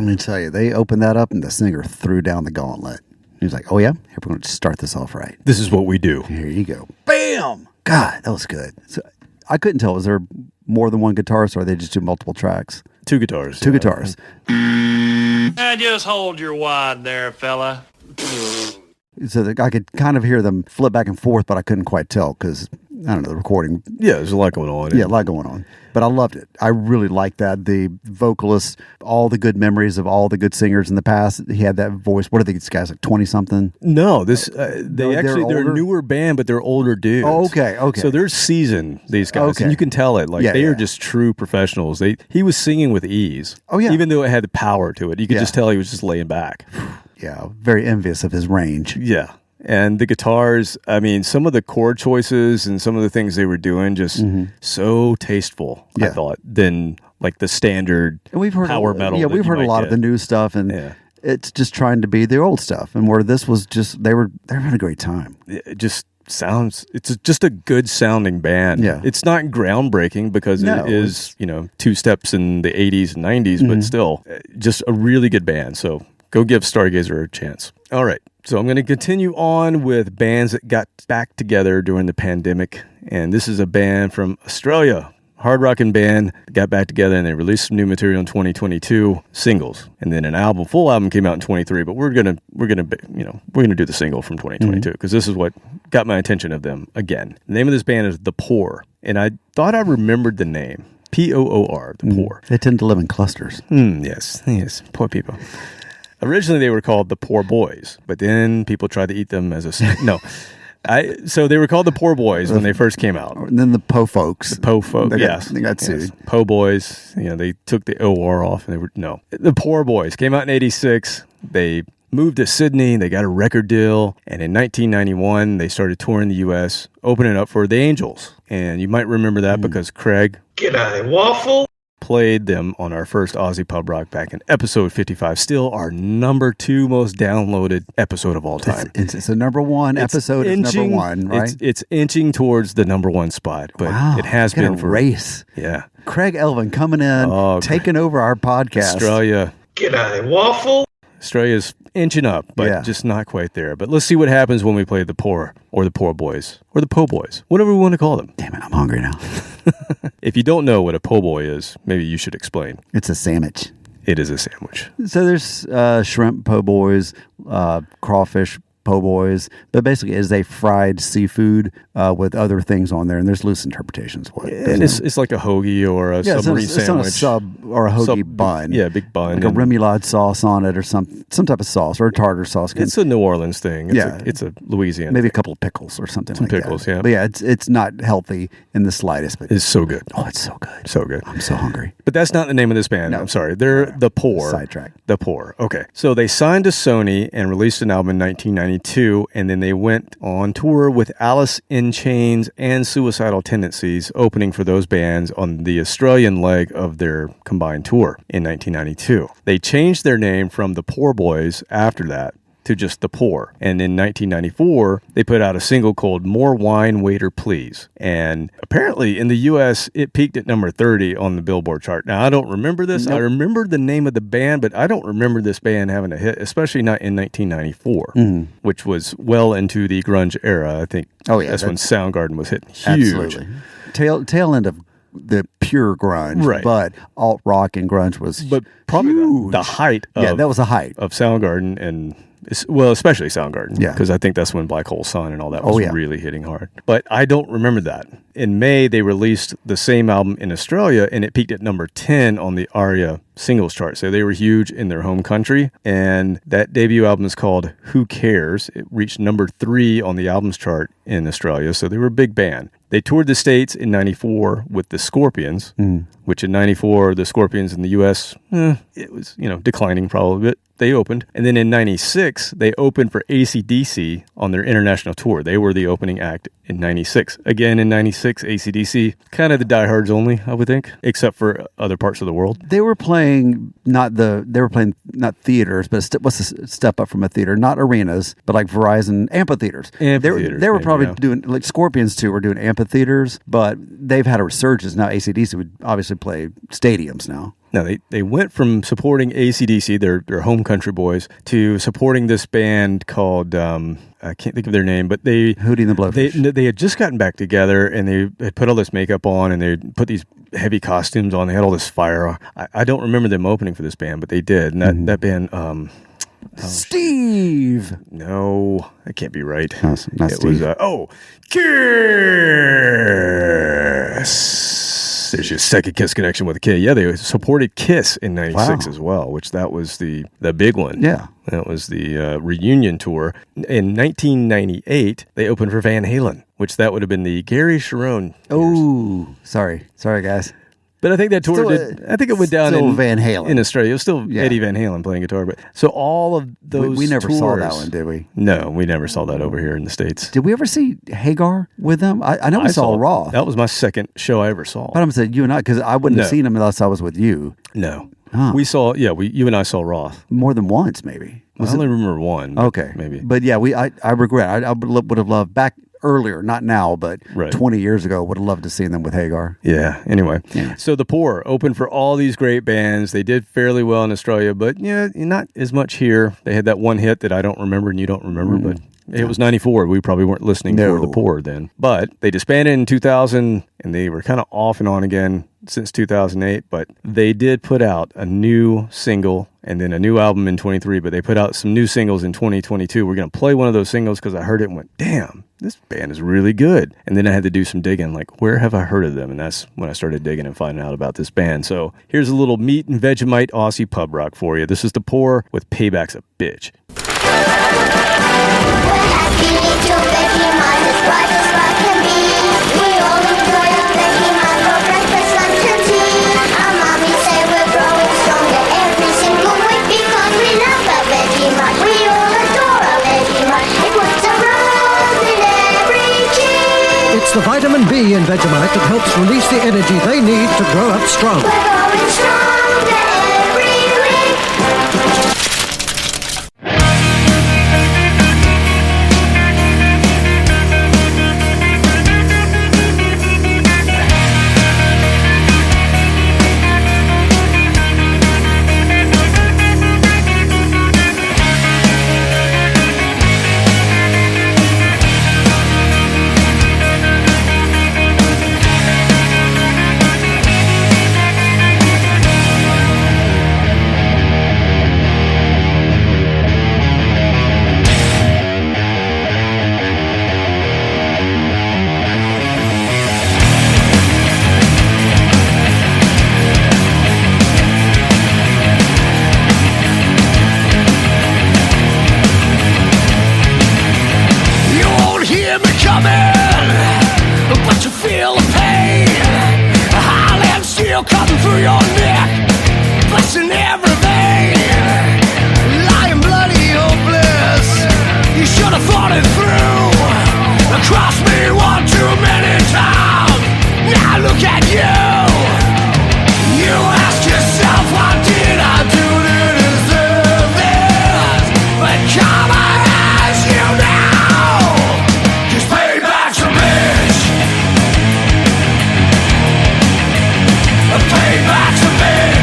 Let me tell you, they opened that up and the singer threw down the gauntlet. He was like, oh yeah? Here, we're going to start this off right. This is what we do. Here you go. Bam! God, that was good. So I couldn't tell. Was there more than one guitarist or are they just do multiple tracks? Two guitars. Two guitars. Now just hold your wad there, fella. So I could kind of hear them flip back and forth, but I couldn't quite tell because, I don't know, the recording. Yeah, there's a lot going on. Yeah, a lot going on. But I loved it. I really liked that. The vocalist, all the good memories of all the good singers in the past. He had that voice. What are these guys, like 20-something? No, they're a newer band, but they're older dudes. Oh, okay. So they're seasoned, these guys. Okay. And you can tell it. Like, they are just true professionals. He was singing with ease. Oh, yeah. Even though it had the power to it. You could just tell he was just laying back. Yeah, very envious of his range. Yeah. And the guitars, I mean, some of the chord choices and some of the things they were doing just so tasteful, I thought, than like the standard power metal. Yeah, we've heard a lot of the new stuff, and it's just trying to be the old stuff. And where this was just, they were having a great time. It just sounds, it's just a good sounding band. Yeah. It's not groundbreaking because it is, two steps in the 80s and 90s, but still, just a really good band. So go give Stargazer a chance. All right. So I'm going to continue on with bands that got back together during the pandemic. And this is a band from Australia, hard rocking band, got back together and they released some new material in 2022, singles. And then an full album came out in 23, but we're going to do the single from 2022 because this is what got my attention of them again. The name of this band is The Poor. And I thought I remembered the name. Poor, The Poor. They tend to live in clusters. Yes, poor people. Originally, they were called the Poor Boys, but then people tried to eat them as a no. So they were called the Poor Boys when they first came out. And then the Po Folks. The Po Folks, yes. They got sued. Po Boys, they took the OR off, and the Poor Boys came out in '86. They moved to Sydney. They got a record deal, and in 1991, they started touring the U.S., opening up for the Angels. And you might remember that because Craig. G'day, Waffle. Played them on our first Aussie Pub Rock back in episode 55. Still our number 2 most downloaded episode of all time. It's the number 1 episode is number 1, right? It's inching towards the number 1 spot, but it has been for race. Yeah. Craig Elvin coming in, taking over our podcast. Australia. G'day, Waffle. Australia's inching up, but just not quite there. But let's see what happens when we play the Poor, or the Poor Boys, or the Po Boys, whatever we want to call them. Damn it, I'm hungry now. If you don't know what a po' boy is, maybe you should explain. It's a sandwich. It is a sandwich. So there's shrimp po' boys, crawfish po' boys, but basically it's a fried seafood with other things on there, and there's loose interpretations of what it is. It's like a hoagie or a submarine sandwich. It's on a sub or a hoagie bun. Yeah, big bun. Like a remoulade sauce on it or some type of sauce or a tartar sauce. It's a New Orleans thing. It's a Louisiana Maybe thing. a couple of pickles or something Some like pickles, that. yeah. But yeah, it's not healthy in the slightest. But it's so good. Oh, it's so good. So good. I'm so hungry. But that's not the name of this band. No. I'm sorry. They're The Poor. Sidetrack. The Poor. Okay. So they signed to Sony and released an album in 1992, and then they went on tour with Alice in Chains and Suicidal Tendencies, opening for those bands on the Australian leg of their combined tour in 1992. They changed their name from The Poor Boys after that to just The Poor. And in 1994, they put out a single called More Wine, Waiter, Please. And apparently in the U.S., it peaked at number 30 on the Billboard chart. Now, I don't remember this. Nope. I remember the name of the band, but I don't remember this band having a hit, especially not in 1994, which was well into the grunge era. I think that's when Soundgarden was hitting huge. Absolutely. Tail end of the pure grunge, right? But alt rock and grunge was probably the height. That was the height of Soundgarden and. Well, especially Soundgarden, yeah, because I think that's when Black Hole Sun and all that was really hitting hard. But I don't remember that. In May, they released the same album in Australia, and it peaked at number 10 on the ARIA singles chart. So they were huge in their home country, and that debut album is called Who Cares? It reached number 3 on the albums chart in Australia, so they were a big band. They toured the States in 94 with the Scorpions, which in 94, the Scorpions in the U.S., it was, declining probably a bit. They opened. And then in 96, they opened for AC/DC on their international tour. They were the opening act in 96. Again, in 96, AC/DC, kind of the diehards only, I would think, except for other parts of the world. They were playing not theaters, but what's a step up from a theater? Not arenas, but like Verizon amphitheaters. They were probably doing, like Scorpions too, were doing amphitheaters, but they've had a resurgence. Now AC/DC would obviously play stadiums now. Now, they went from supporting AC/DC, their home country boys, to supporting this band called, I can't think of their name, but Hootie and the Blowfish. They had just gotten back together, and they had put all this makeup on, and they put these heavy costumes on. They had all this fire. I don't remember them opening for this band, but they did. And that band... Steve! No, that can't be right. No, not it Steve. Was, Kiss! There's your second Kiss connection with a K. Yeah, they supported Kiss in 96 as well, which that was the big one. Yeah. That was the reunion tour. In 1998, they opened for Van Halen, which that would have been the Gary Sharon. Oh, sorry, guys. But I think that tour I think it went down in Van Halen in Australia. It was still Eddie Van Halen playing guitar. But so all of those we never tours, saw that one, did we? No, we never saw that over here in the States. Did we ever see Hagar with them? I know we saw Roth. That was my second show I ever saw. But I'm saying you and I, because I wouldn't have seen him unless I was with you. No. Huh. We saw, you and I saw Roth. More than once, maybe. I only remember one. Okay. Maybe. But yeah, I regret. I would have loved back earlier, not now, but 20 years ago, would have loved to see them with Hagar. Yeah. Anyway, so the Poor opened for all these great bands. They did fairly well in Australia, but not as much here. They had that one hit that I don't remember and you don't remember, but it was 94. We probably weren't listening for the Poor then. But they disbanded in 2000, and they were kind of off and on again since 2008. But they did put out a new single and then a new album in 23. But they put out some new singles in 2022. We're going to play one of those singles because I heard it and went, damn, this band is really good. And then I had to do some digging, like, where have I heard of them? And that's when I started digging and finding out about this band. So here's a little meat and Vegemite Aussie pub rock for you. This is The Poor with Payback's a Bitch. It's the vitamin B in Vegemite that helps release the energy they need to grow up strong. We're going stronger every week. But you feel the pain, a highland steel cutting through your neck, busting every vein, lying bloody hopeless. You should have thought it through. Crossed me one too many times. Now look at you. You ask yourself, what did I do to deserve this? But karma has you now. 'Cause payback's a bitch. Payback's a bitch.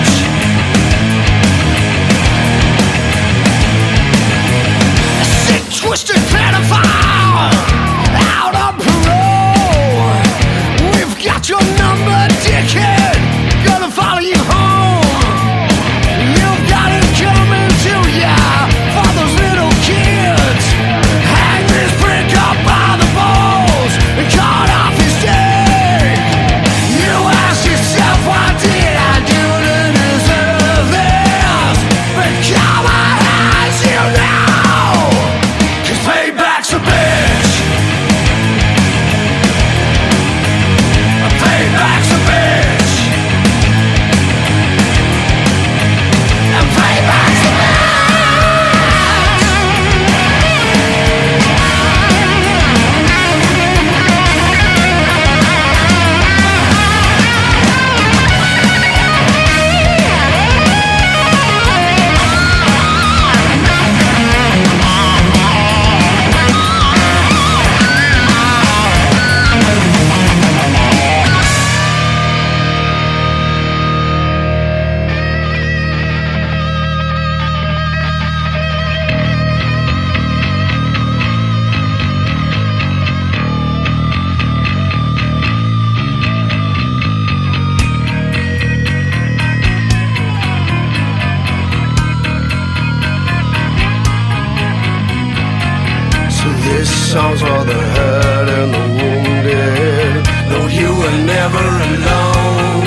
songs for the hurt and the wounded. Though you were never alone,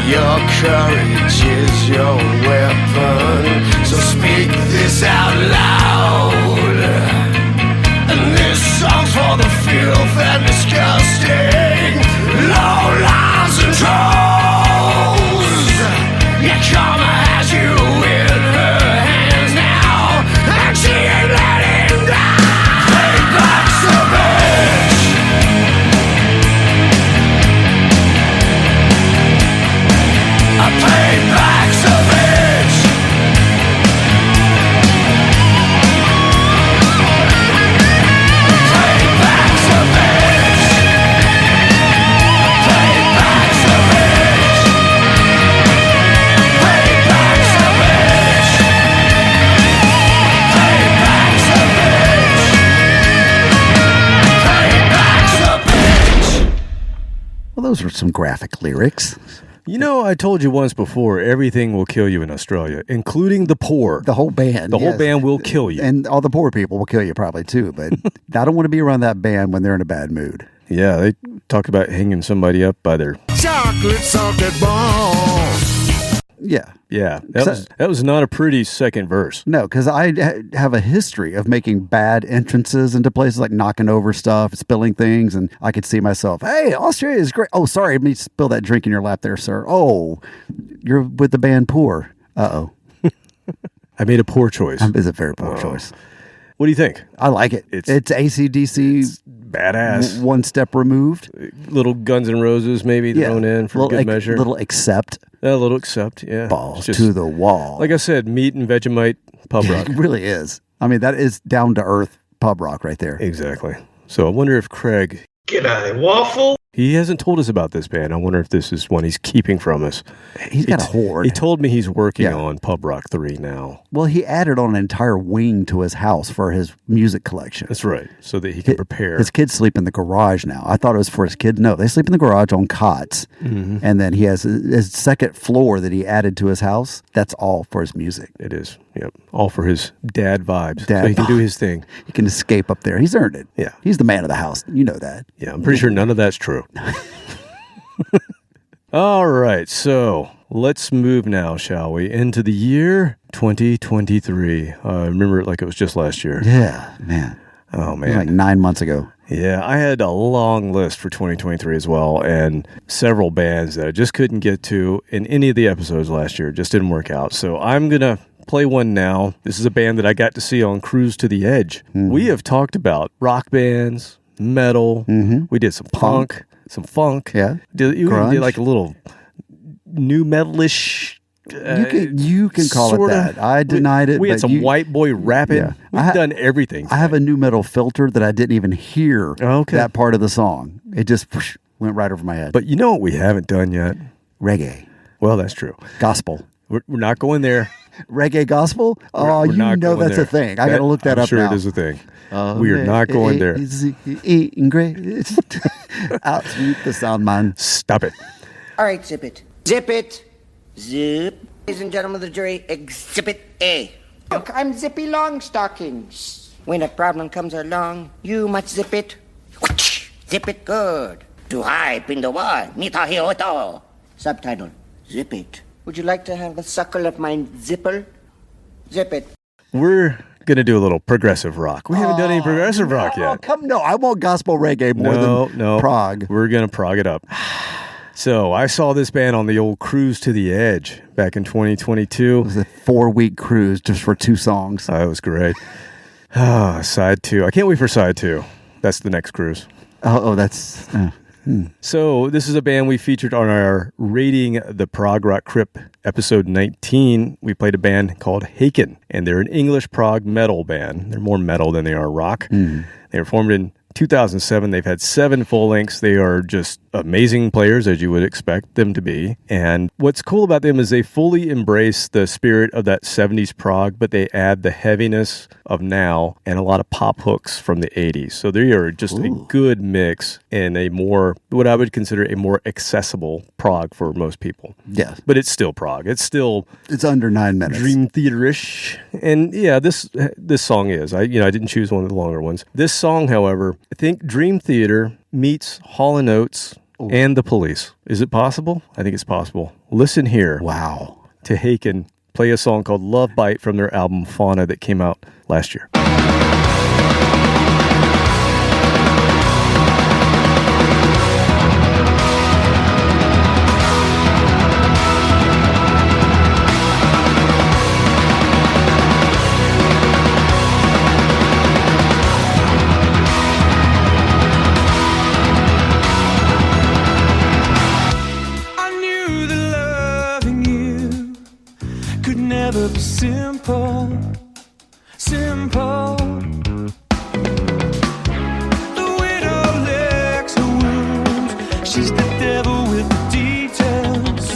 your courage is your weapon. So speak this out loud. And this song's for the filth and disgusting, low lies and trolls. Your karma has you in her hands now, and she ain't letting down. Payback's a bitch. A payback's a bitch. Payback's a bitch. Payback's a bitch. Payback's a bitch. Payback's a bitch. Payback's a bitch. Well, those are some graphic lyrics. You know, I told you once before, everything will kill you in Australia, including the poor. The whole band. The whole band will kill you. And all the poor people will kill you probably too, but I don't want to be around that band when they're in a bad mood. Yeah, they talk about hanging somebody up by their... Chocolate salted balls. Yeah. Yeah, that was not a pretty second verse. No, because I have a history of making bad entrances into places, like knocking over stuff, spilling things, and I could see myself, hey, Australia is great. Oh, sorry, let me spill that drink in your lap there, sir. Oh, you're with the band Poor. Uh-oh. I made a poor choice. It's a very poor choice. What do you think? I like it. It's AC/DC. It's badass. One step removed. Little Guns N' Roses maybe thrown in for good measure. Little Accept. A little Accept, yeah. Balls to the wall. Like I said, meat and Vegemite pub rock. It really is. I mean, that is down to earth pub rock right there. Exactly. So I wonder if Craig... G'day, Waffle. He hasn't told us about this band. I wonder if this is one he's keeping from us. He's got a hoard. He told me he's working on Pub Rock 3 now. Well, he added on an entire wing to his house for his music collection. That's right, so that he can prepare. His kids sleep in the garage now. I thought it was for his kids. No, they sleep in the garage on cots. Mm-hmm. And then he has his second floor that he added to his house. That's all for his music. It is, yep. All for his dad vibes. So he can do his thing. He can escape up there. He's earned it. Yeah. He's the man of the house. You know that. Yeah, I'm pretty sure none of that's true. All right, so let's move now, shall we, into the year 2023. I remember it like it was just last year. Yeah, man. Oh, man. It was like 9 months ago. Yeah, I had a long list for 2023 as well, and several bands that I just couldn't get to in any of the episodes last year. It just didn't work out. So I'm going to play one now. This is a band that I got to see on Cruise to the Edge. Mm-hmm. We have talked about rock bands, metal. Mm-hmm. We did some punk. Some funk. Yeah. We did like a little new metalish. You can call it that. I denied it. We had some white boy rapping. Yeah. We've done everything tonight. I have a new metal filter that I didn't even hear that part of the song. It just went right over my head. But you know what we haven't done yet? Reggae. Well, that's true. Gospel. We're not going there. Reggae gospel? Oh, you know that's a thing. I got to look that up now. I'm sure it is a thing. We are not going there. Eating great. Out sweep the sound, man. Stop it. All right, zip it. Zip it. Zip. Ladies and gentlemen of the jury, Exhibit A. Look, I'm Zippy Longstockings. When a problem comes along, you must zip it. Zip it good. To hype in the war. Nita hioto. Subtitle. Zip it. Would you like to have the suckle of my zipper? Zip it. We're going to do a little progressive rock. We haven't done any progressive rock yet. I want gospel reggae more than prog. We're going to prog it up. So I saw this band on the old Cruise to the Edge back in 2022. It was a 4-week cruise just for 2 songs. Oh, it was great. Side 2. I can't wait for side 2. That's the next cruise. Oh, that's... So this is a band we featured on our Rating the Prog Rock Crypt episode 19. We played a band called Haken, and they're an English prog metal band. They're more metal than they are rock. They were formed in 2007. They've had 7 full lengths. They are just amazing players, as you would expect them to be. And what's cool about them is they fully embrace the spirit of that 70s prog, but they add the heaviness of now and a lot of pop hooks from the 80s. So they are just a good mix in a more, what I would consider a more accessible prog for most people. Yeah. But it's still prog. It's under 9 minutes. Dream theater-ish. And yeah, this song is. I didn't choose one of the longer ones. This song, however, I think Dream Theater meets Hall & Oates and The Police. Is it possible? I think it's possible. Listen here. Wow. To Haken play a song called Love Bite from their album Fauna that came out last year. Never be simple. The widow licks her wounds. She's the devil with the details.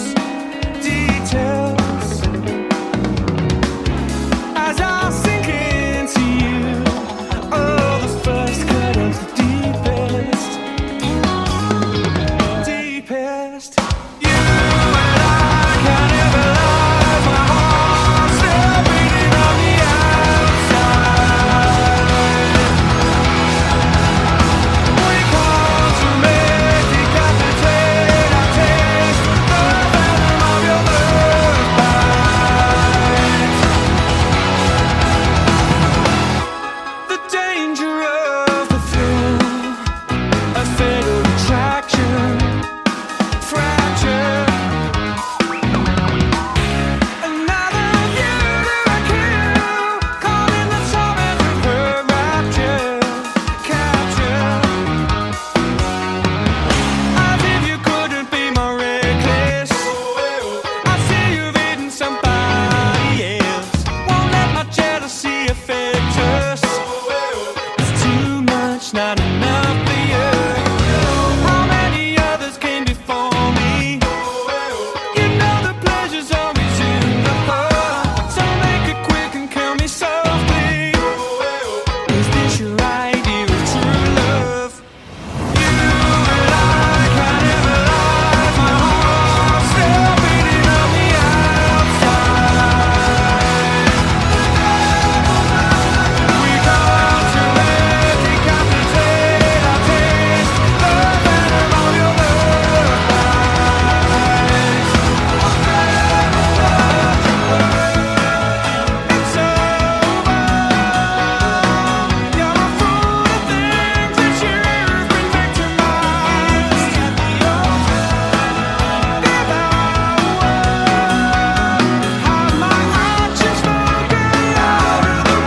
As I sink into you, oh, the first cut of the deepest. You and I can never lie. My heart's still beating on the outside. We consummate, decapitate, I taste the venom of your love bite. The danger of the thrill, a fatal attraction, fracture. Another view to a kill, caught in the torment of her rapture, capture. As if you couldn't be more reckless. I see you've eaten somebody else. Won't let my jealousy affect us. It's too much, not enough for you. How many others came before me? You know the pleasure's always in the heart. So make it quick and kill me softly. Is this your idea of true love? You and I can never lie. My heart's still beating on the outside. We consummate, decapitate, I taste the venom of your love bite. It's over. You're a fool to think that you've been victimized. Give have my actions spoken louder than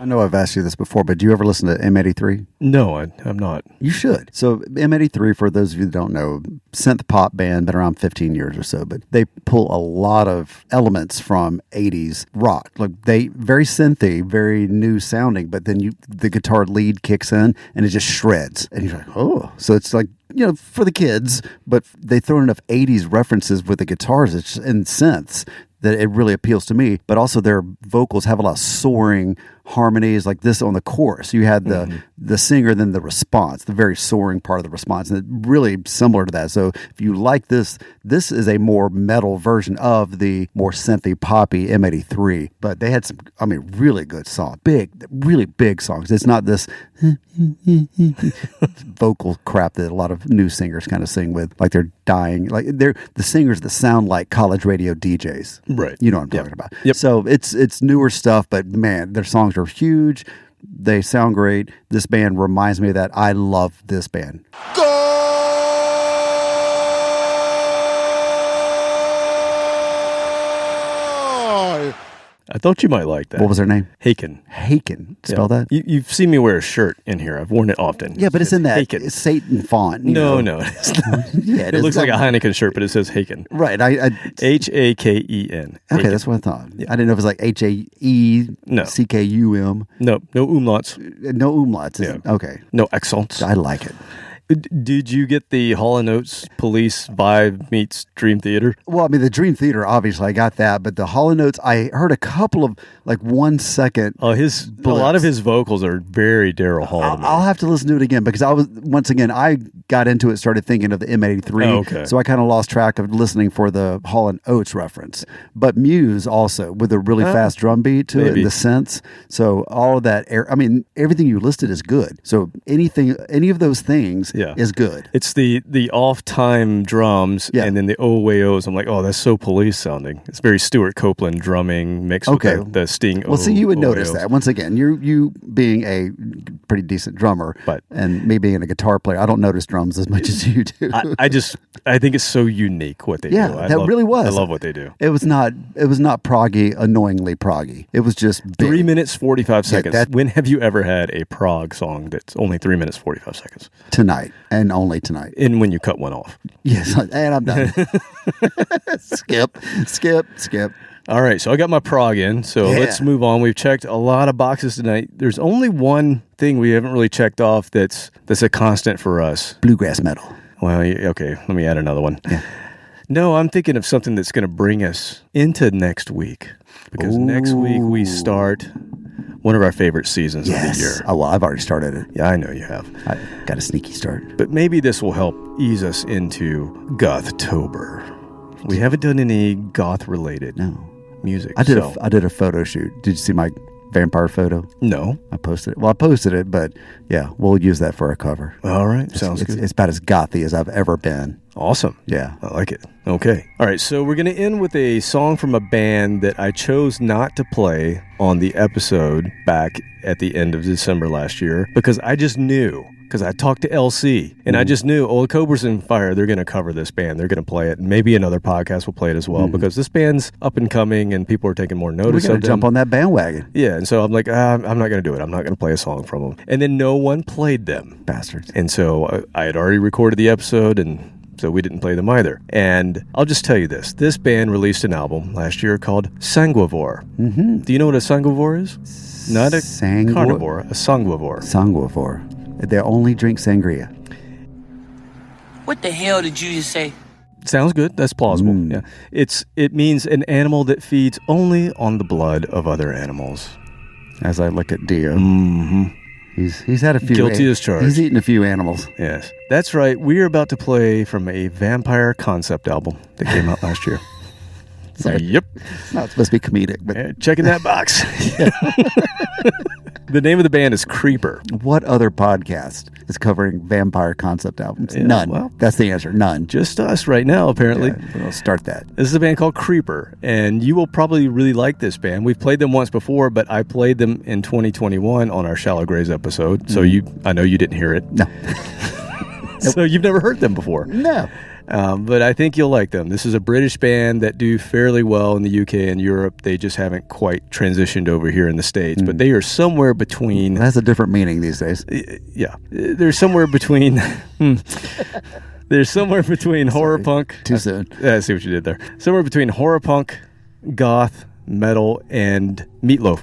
I know I've asked you this before, but do you ever listen to M83? No, I'm not. You should. So M83, for those of you that don't know, synth pop band, been around 15 years or so, but they pull a lot of elements from 80s rock. Like they very synthy, very new sounding, but then the guitar lead kicks in and it just shreds. And you're like, oh. So it's like, for the kids, but they throw enough 80s references with the guitars and synths that it really appeals to me. But also their vocals have a lot of soaring harmonies like this on the chorus. You had the singer, then the response, the very soaring part of the response, and it really similar to that. So if you like this is a more metal version of the more synthy poppy M83. But they had some, really good songs, really big songs. It's not this vocal crap that a lot of new singers kind of sing with, like they're dying, like they're the singers that sound like college radio DJs, right? You know what I'm talking about. Yep. So it's newer stuff, but man, their songs are huge. They sound great. This band reminds me of that. I love this band. I thought you might like that. What was their name? Haken. Spell that? You've seen me wear a shirt in here. I've worn it often. Yeah, but it's in that Haken. Satan font. No, it's not. Yeah, it looks like a Heineken shirt, but it says Haken. Right. Haken. Okay, that's what I thought. I didn't know if it was like HAECKUM. No umlauts. No umlauts. Yeah. Okay. No accents. I like it. Did you get the Hall & Oates Police vibe meets Dream Theater? Well, the Dream Theater, obviously, I got that. But the Hall & Oates, I heard a couple of, 1 second. A lot of his vocals are very Daryl Hall. I'll have to listen to it again because I got into it, started thinking of the M83. Oh, okay. So I kind of lost track of listening for the Hall & Oates reference. But Muse also, with a really fast drum beat to it and the synths. So all of that, everything you listed is good. So any of those things is good. It's the off-time drums and then the oh-way-ohs. I'm like, oh, that's so Police sounding. It's very Stuart Copeland drumming mixed with the Sting. Well, see, you would notice that. Once again, you being a pretty decent drummer, and me being a guitar player, I don't notice drums as much as you do. I think it's so unique what they do. Yeah, that really was. I love what they do. It was not proggy, annoyingly proggy. It was just big. 3 minutes 45 seconds. Yeah, when have you ever had a prog song that's only 3 minutes 45 seconds? Tonight. And only tonight. And when you cut one off. Yes, and I'm done. Skip. All right, so I got my prog in, so let's move on. We've checked a lot of boxes tonight. There's only one thing we haven't really checked off that's a constant for us. Bluegrass metal. Well, okay, let me add another one. Yeah. No, I'm thinking of something that's going to bring us into next week. Because next week we start one of our favorite seasons of the year. Oh, well, I've already started it. Yeah, I know you have. I got a sneaky start. But maybe this will help ease us into Gothtober. We haven't done any goth-related music. I did a photo shoot. Did you see my vampire photo? No. I posted it. Well, I posted it, but yeah, we'll use that for our cover. All right. Sounds good. It's about as gothy as I've ever been. Awesome. Yeah. I like it. Okay. All right. So we're going to end with a song from a band that I chose not to play on the episode back at the end of December last year because I just knew. Because I talked to LC, and I just knew, the Cobras and Fire, they're going to cover this band. They're going to play it. And maybe another podcast will play it as well, because this band's up and coming, and people are taking more notice of them. We got to jump on that bandwagon. Yeah, and so I'm like, I'm not going to do it. I'm not going to play a song from them. And then no one played them. Bastards. And so I had already recorded the episode, and so we didn't play them either. And I'll just tell you this band released an album last year called Sanguivore. Mm-hmm. Do you know what a Sanguivore is? Not a carnivore, a Sanguivore. Sanguivore. They only drink sangria. What the hell did you just say? Sounds good. That's plausible. Yeah. It means an animal that feeds only on the blood of other animals. As I look at Dio. Mm-hmm. He's had a few. Guilty as charged. He's eaten a few animals. Yes. That's right. We're about to play from a vampire concept album that came out last year. Sorry. Yep. No, it's supposed to be comedic. But checking that box. The name of the band is Creeper. What other podcast is covering vampire concept albums? Yeah, None. Well, that's the answer. None. Just us right now, apparently. Yeah, we'll start that. This is a band called Creeper, and you will probably really like this band. We've played them once before, but I played them in 2021 on our Shallow Grays episode, so I know you didn't hear it. No. So you've never heard them before. No. But I think you'll like them. This is a British band that do fairly well in the UK and Europe. They just haven't quite transitioned over here in the States. But they are somewhere between... That's a different meaning these days. Yeah. They're somewhere between... They're somewhere between horror punk... Too soon. I see what you did there. Somewhere between horror punk, goth, metal, and Meatloaf.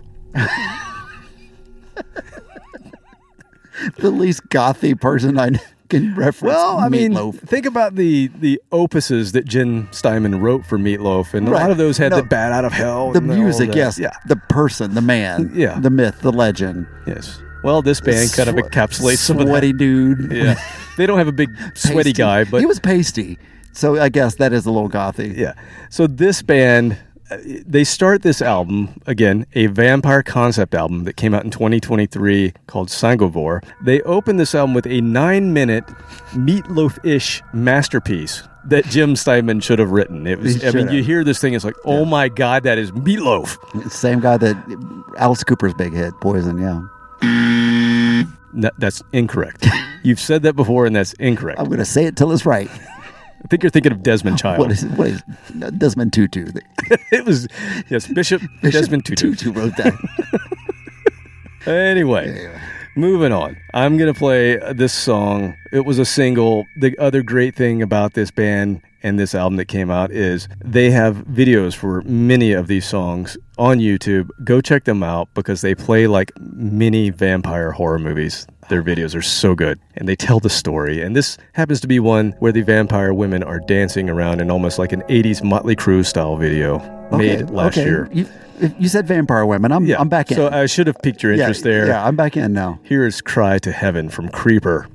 The least gothy person I know. Can you reference Well, I mean, Meatloaf? think about the opuses that Jim Steinman wrote for Meatloaf, and a lot of those had the Bat Out of Hell. The and all music, that. yes. Yeah. The person, the man, the myth, the legend. Yes. Well, this band kind of encapsulates some of that. Sweaty dude. Yeah. They don't have a big sweaty guy, but he was pasty. So I guess that is a little gothy. Yeah. So this band, they start this album, again, a vampire concept album that came out in 2023 called Sangovor. They opened this album with a 9-minute Meatloaf-ish masterpiece that Jim Steinman should have written. It was, I mean, you hear this thing, it's like, oh my God, that is Meatloaf. Same guy that Alice Cooper's big hit, Poison, yeah. No, that's incorrect. You've said that before, and that's incorrect. I'm going to say it till it's right. I think you're thinking of Desmond Child. What is Desmond Tutu? It was, yes, Bishop Desmond Tutu. Tutu wrote that. Anyway, moving on. I'm going to play this song. It was a single. The other great thing about this band and this album that came out is they have videos for many of these songs on YouTube. Go check them out because they play like mini vampire horror movies. Their videos are so good, and they tell the story. And this happens to be one where the vampire women are dancing around in almost like an 80s Motley Crue style video made last year. You said vampire women. I'm back in. So I should have piqued your interest there. Yeah, I'm back in now. Here is Cry to Heaven from Creeper.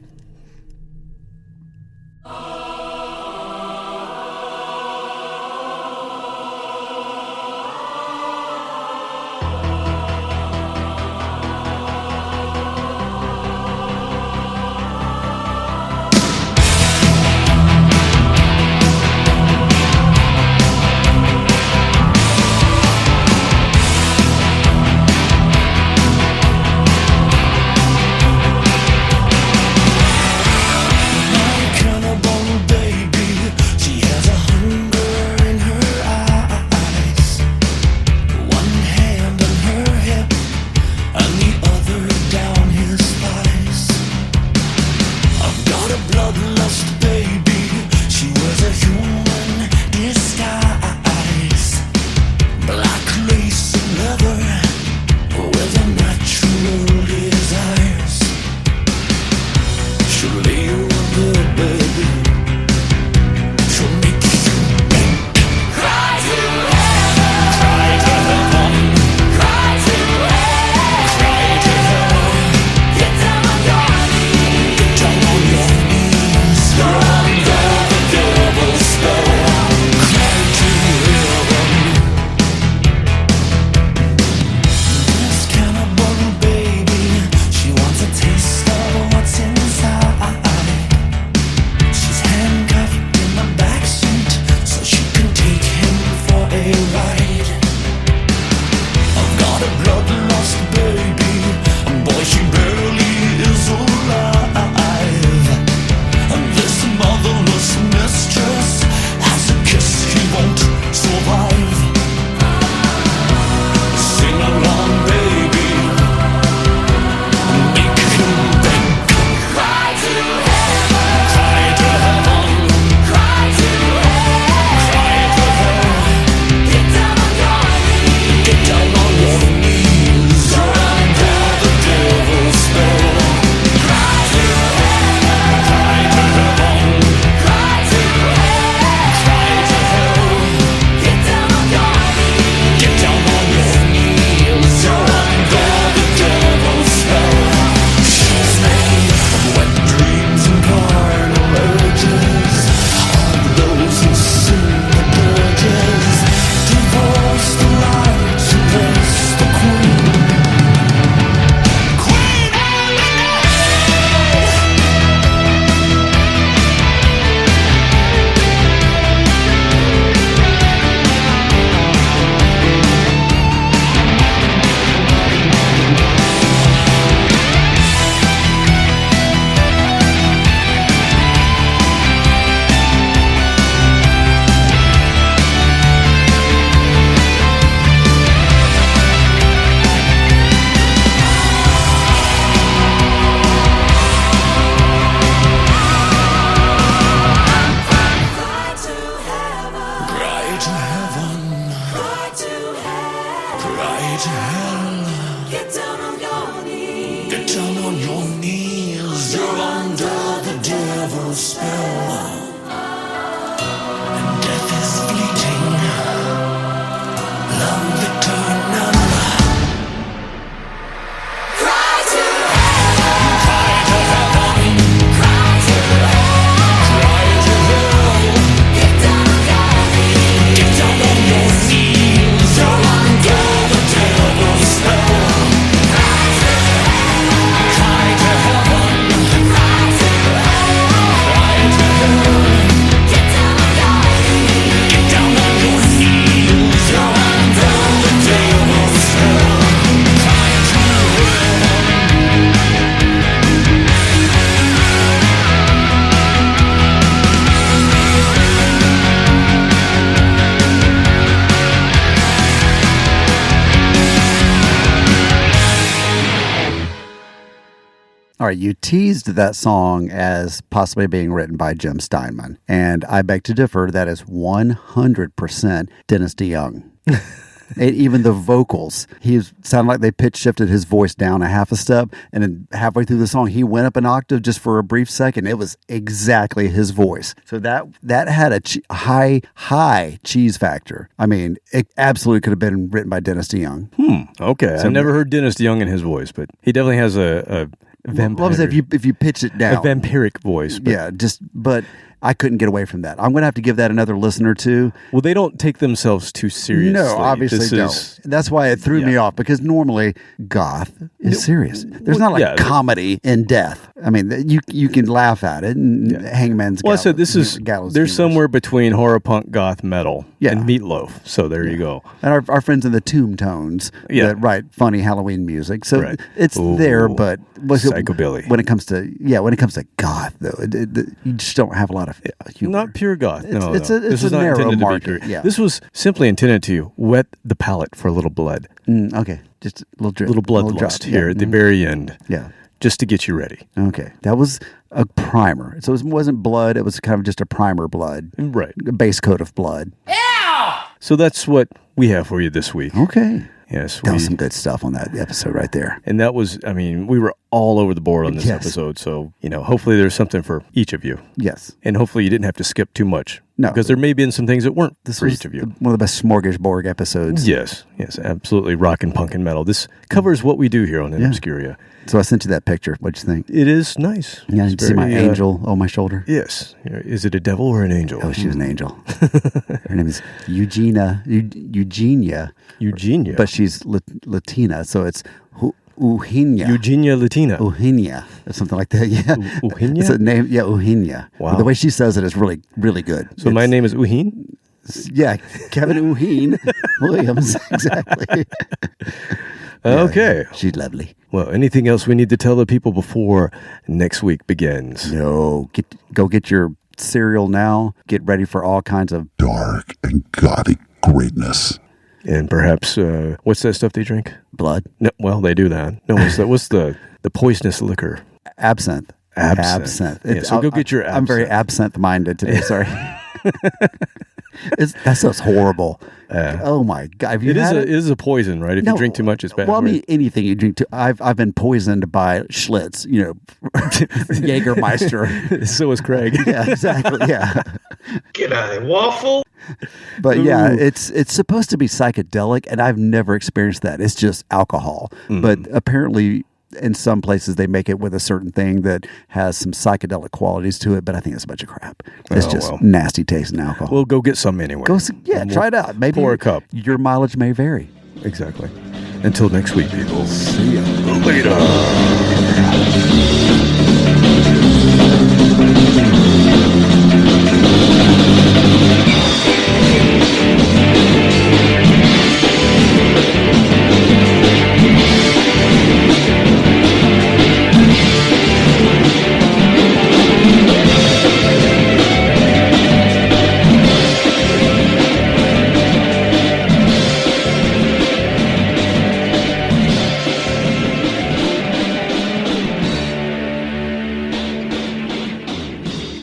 devil's spell. And death is fleeting. Love eternal. Cry to heaven. Cry to heaven. Cry to heaven. Cry to heaven. Get down on your knees. Get down on your knees. You're under the devil's spell. Cry to heaven. Cry to heaven. Cry to heaven. Cry to heaven. Get down on your knees. Get down on your knees. You're under the devil's spell. Cry to All right, you teased that song as possibly being written by Jim Steinman, and I beg to differ. That is 100% Dennis DeYoung. Even the vocals, he sounded like they pitch shifted his voice down a half a step, and then halfway through the song, he went up an octave just for a brief second. It was exactly his voice. So that had a high cheese factor. I mean, it absolutely could have been written by Dennis DeYoung. Okay, So- I've never heard Dennis DeYoung in his voice, but he definitely has a vampire. What was it if you pitch it down? A vampiric voice. But, Yeah, but I couldn't get away from that. I'm going to have to give that another listen or two. Well, they don't take themselves too seriously. No, obviously This don't. is- That's why it threw me off, because normally goth is serious. There's not like comedy in death. I mean, you can laugh at it, and Hangman's Well, I said this is gallows there's humor. somewhere between horror punk, goth metal, and Meatloaf. So there you go. And our friends in the Tomb Tones that write funny Halloween music. So it's there, but psychobilly. When it comes to goth, though, you just don't have a lot of humor. Not pure goth. No, It's no. a This was not narrow intended to be market. pure. Yeah. This was simply intended to wet the palate for a little blood. Okay, just a little drip, little bloodlust drop. here at the very end. Yeah. Just to get you ready. Okay, that was a primer. So it wasn't blood. It was kind of just a primer blood. Right. A base coat of blood. So that's what we have for you this week. Okay. Yes. That was some good stuff on that episode right there. And that was, I mean, we were all over the board on this Yes. episode. So, hopefully there's something for each of you. Yes. And hopefully you didn't have to skip too much. No. Because there may have been some things that weren't This for was each of you. one of the best smorgasbord episodes. Yes, absolutely. Rock and punk and metal. This covers what we do here on InObscuria. So I sent you that picture. What'd you think? It is nice. Yeah, It's you see my very, angel on my shoulder? Yes. Is it a devil or an angel? Oh, she was an angel. Her name is Eugenia. Eugenia. But she's Latina, so it's Eugenia. Eugenia Latina. Eugenia, or something like that. Yeah. Eugenia? It's a name. Yeah, Eugenia. Wow. The way she says it is really, really good. So my name is Uhin? Yeah, Kevin Uhin Williams. Exactly. Okay. She's lovely. Well, anything else we need to tell the people before next week begins? No. Go get your cereal now. Get ready for all kinds of dark and gothic greatness. And perhaps, what's that stuff they drink? Blood. No, well, they do that. No, what's the poisonous liquor? Absinthe. Absinthe. Yeah, so go get your absinthe. I'm very absinthe-minded today. Sorry. That stuff's horrible. Oh my god! Have you had it is a poison, right? If you drink too much, it's bad. Well, I mean, anything you drink too. I've been poisoned by Schlitz. Jägermeister. So is Craig. Yeah, exactly. Yeah. G'day, waffle. But yeah, it's supposed to be psychedelic, and I've never experienced that. It's just alcohol. But apparently, in some places, they make it with a certain thing that has some psychedelic qualities to it. But I think it's a bunch of crap. It's just nasty tasting alcohol. Well, go get some anyway. Try it out. Maybe pour a cup. Your mileage may vary. Exactly. Until next week, people. See ya later.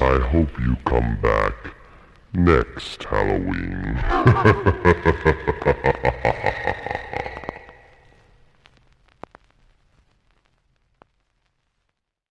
I hope you come back next Halloween.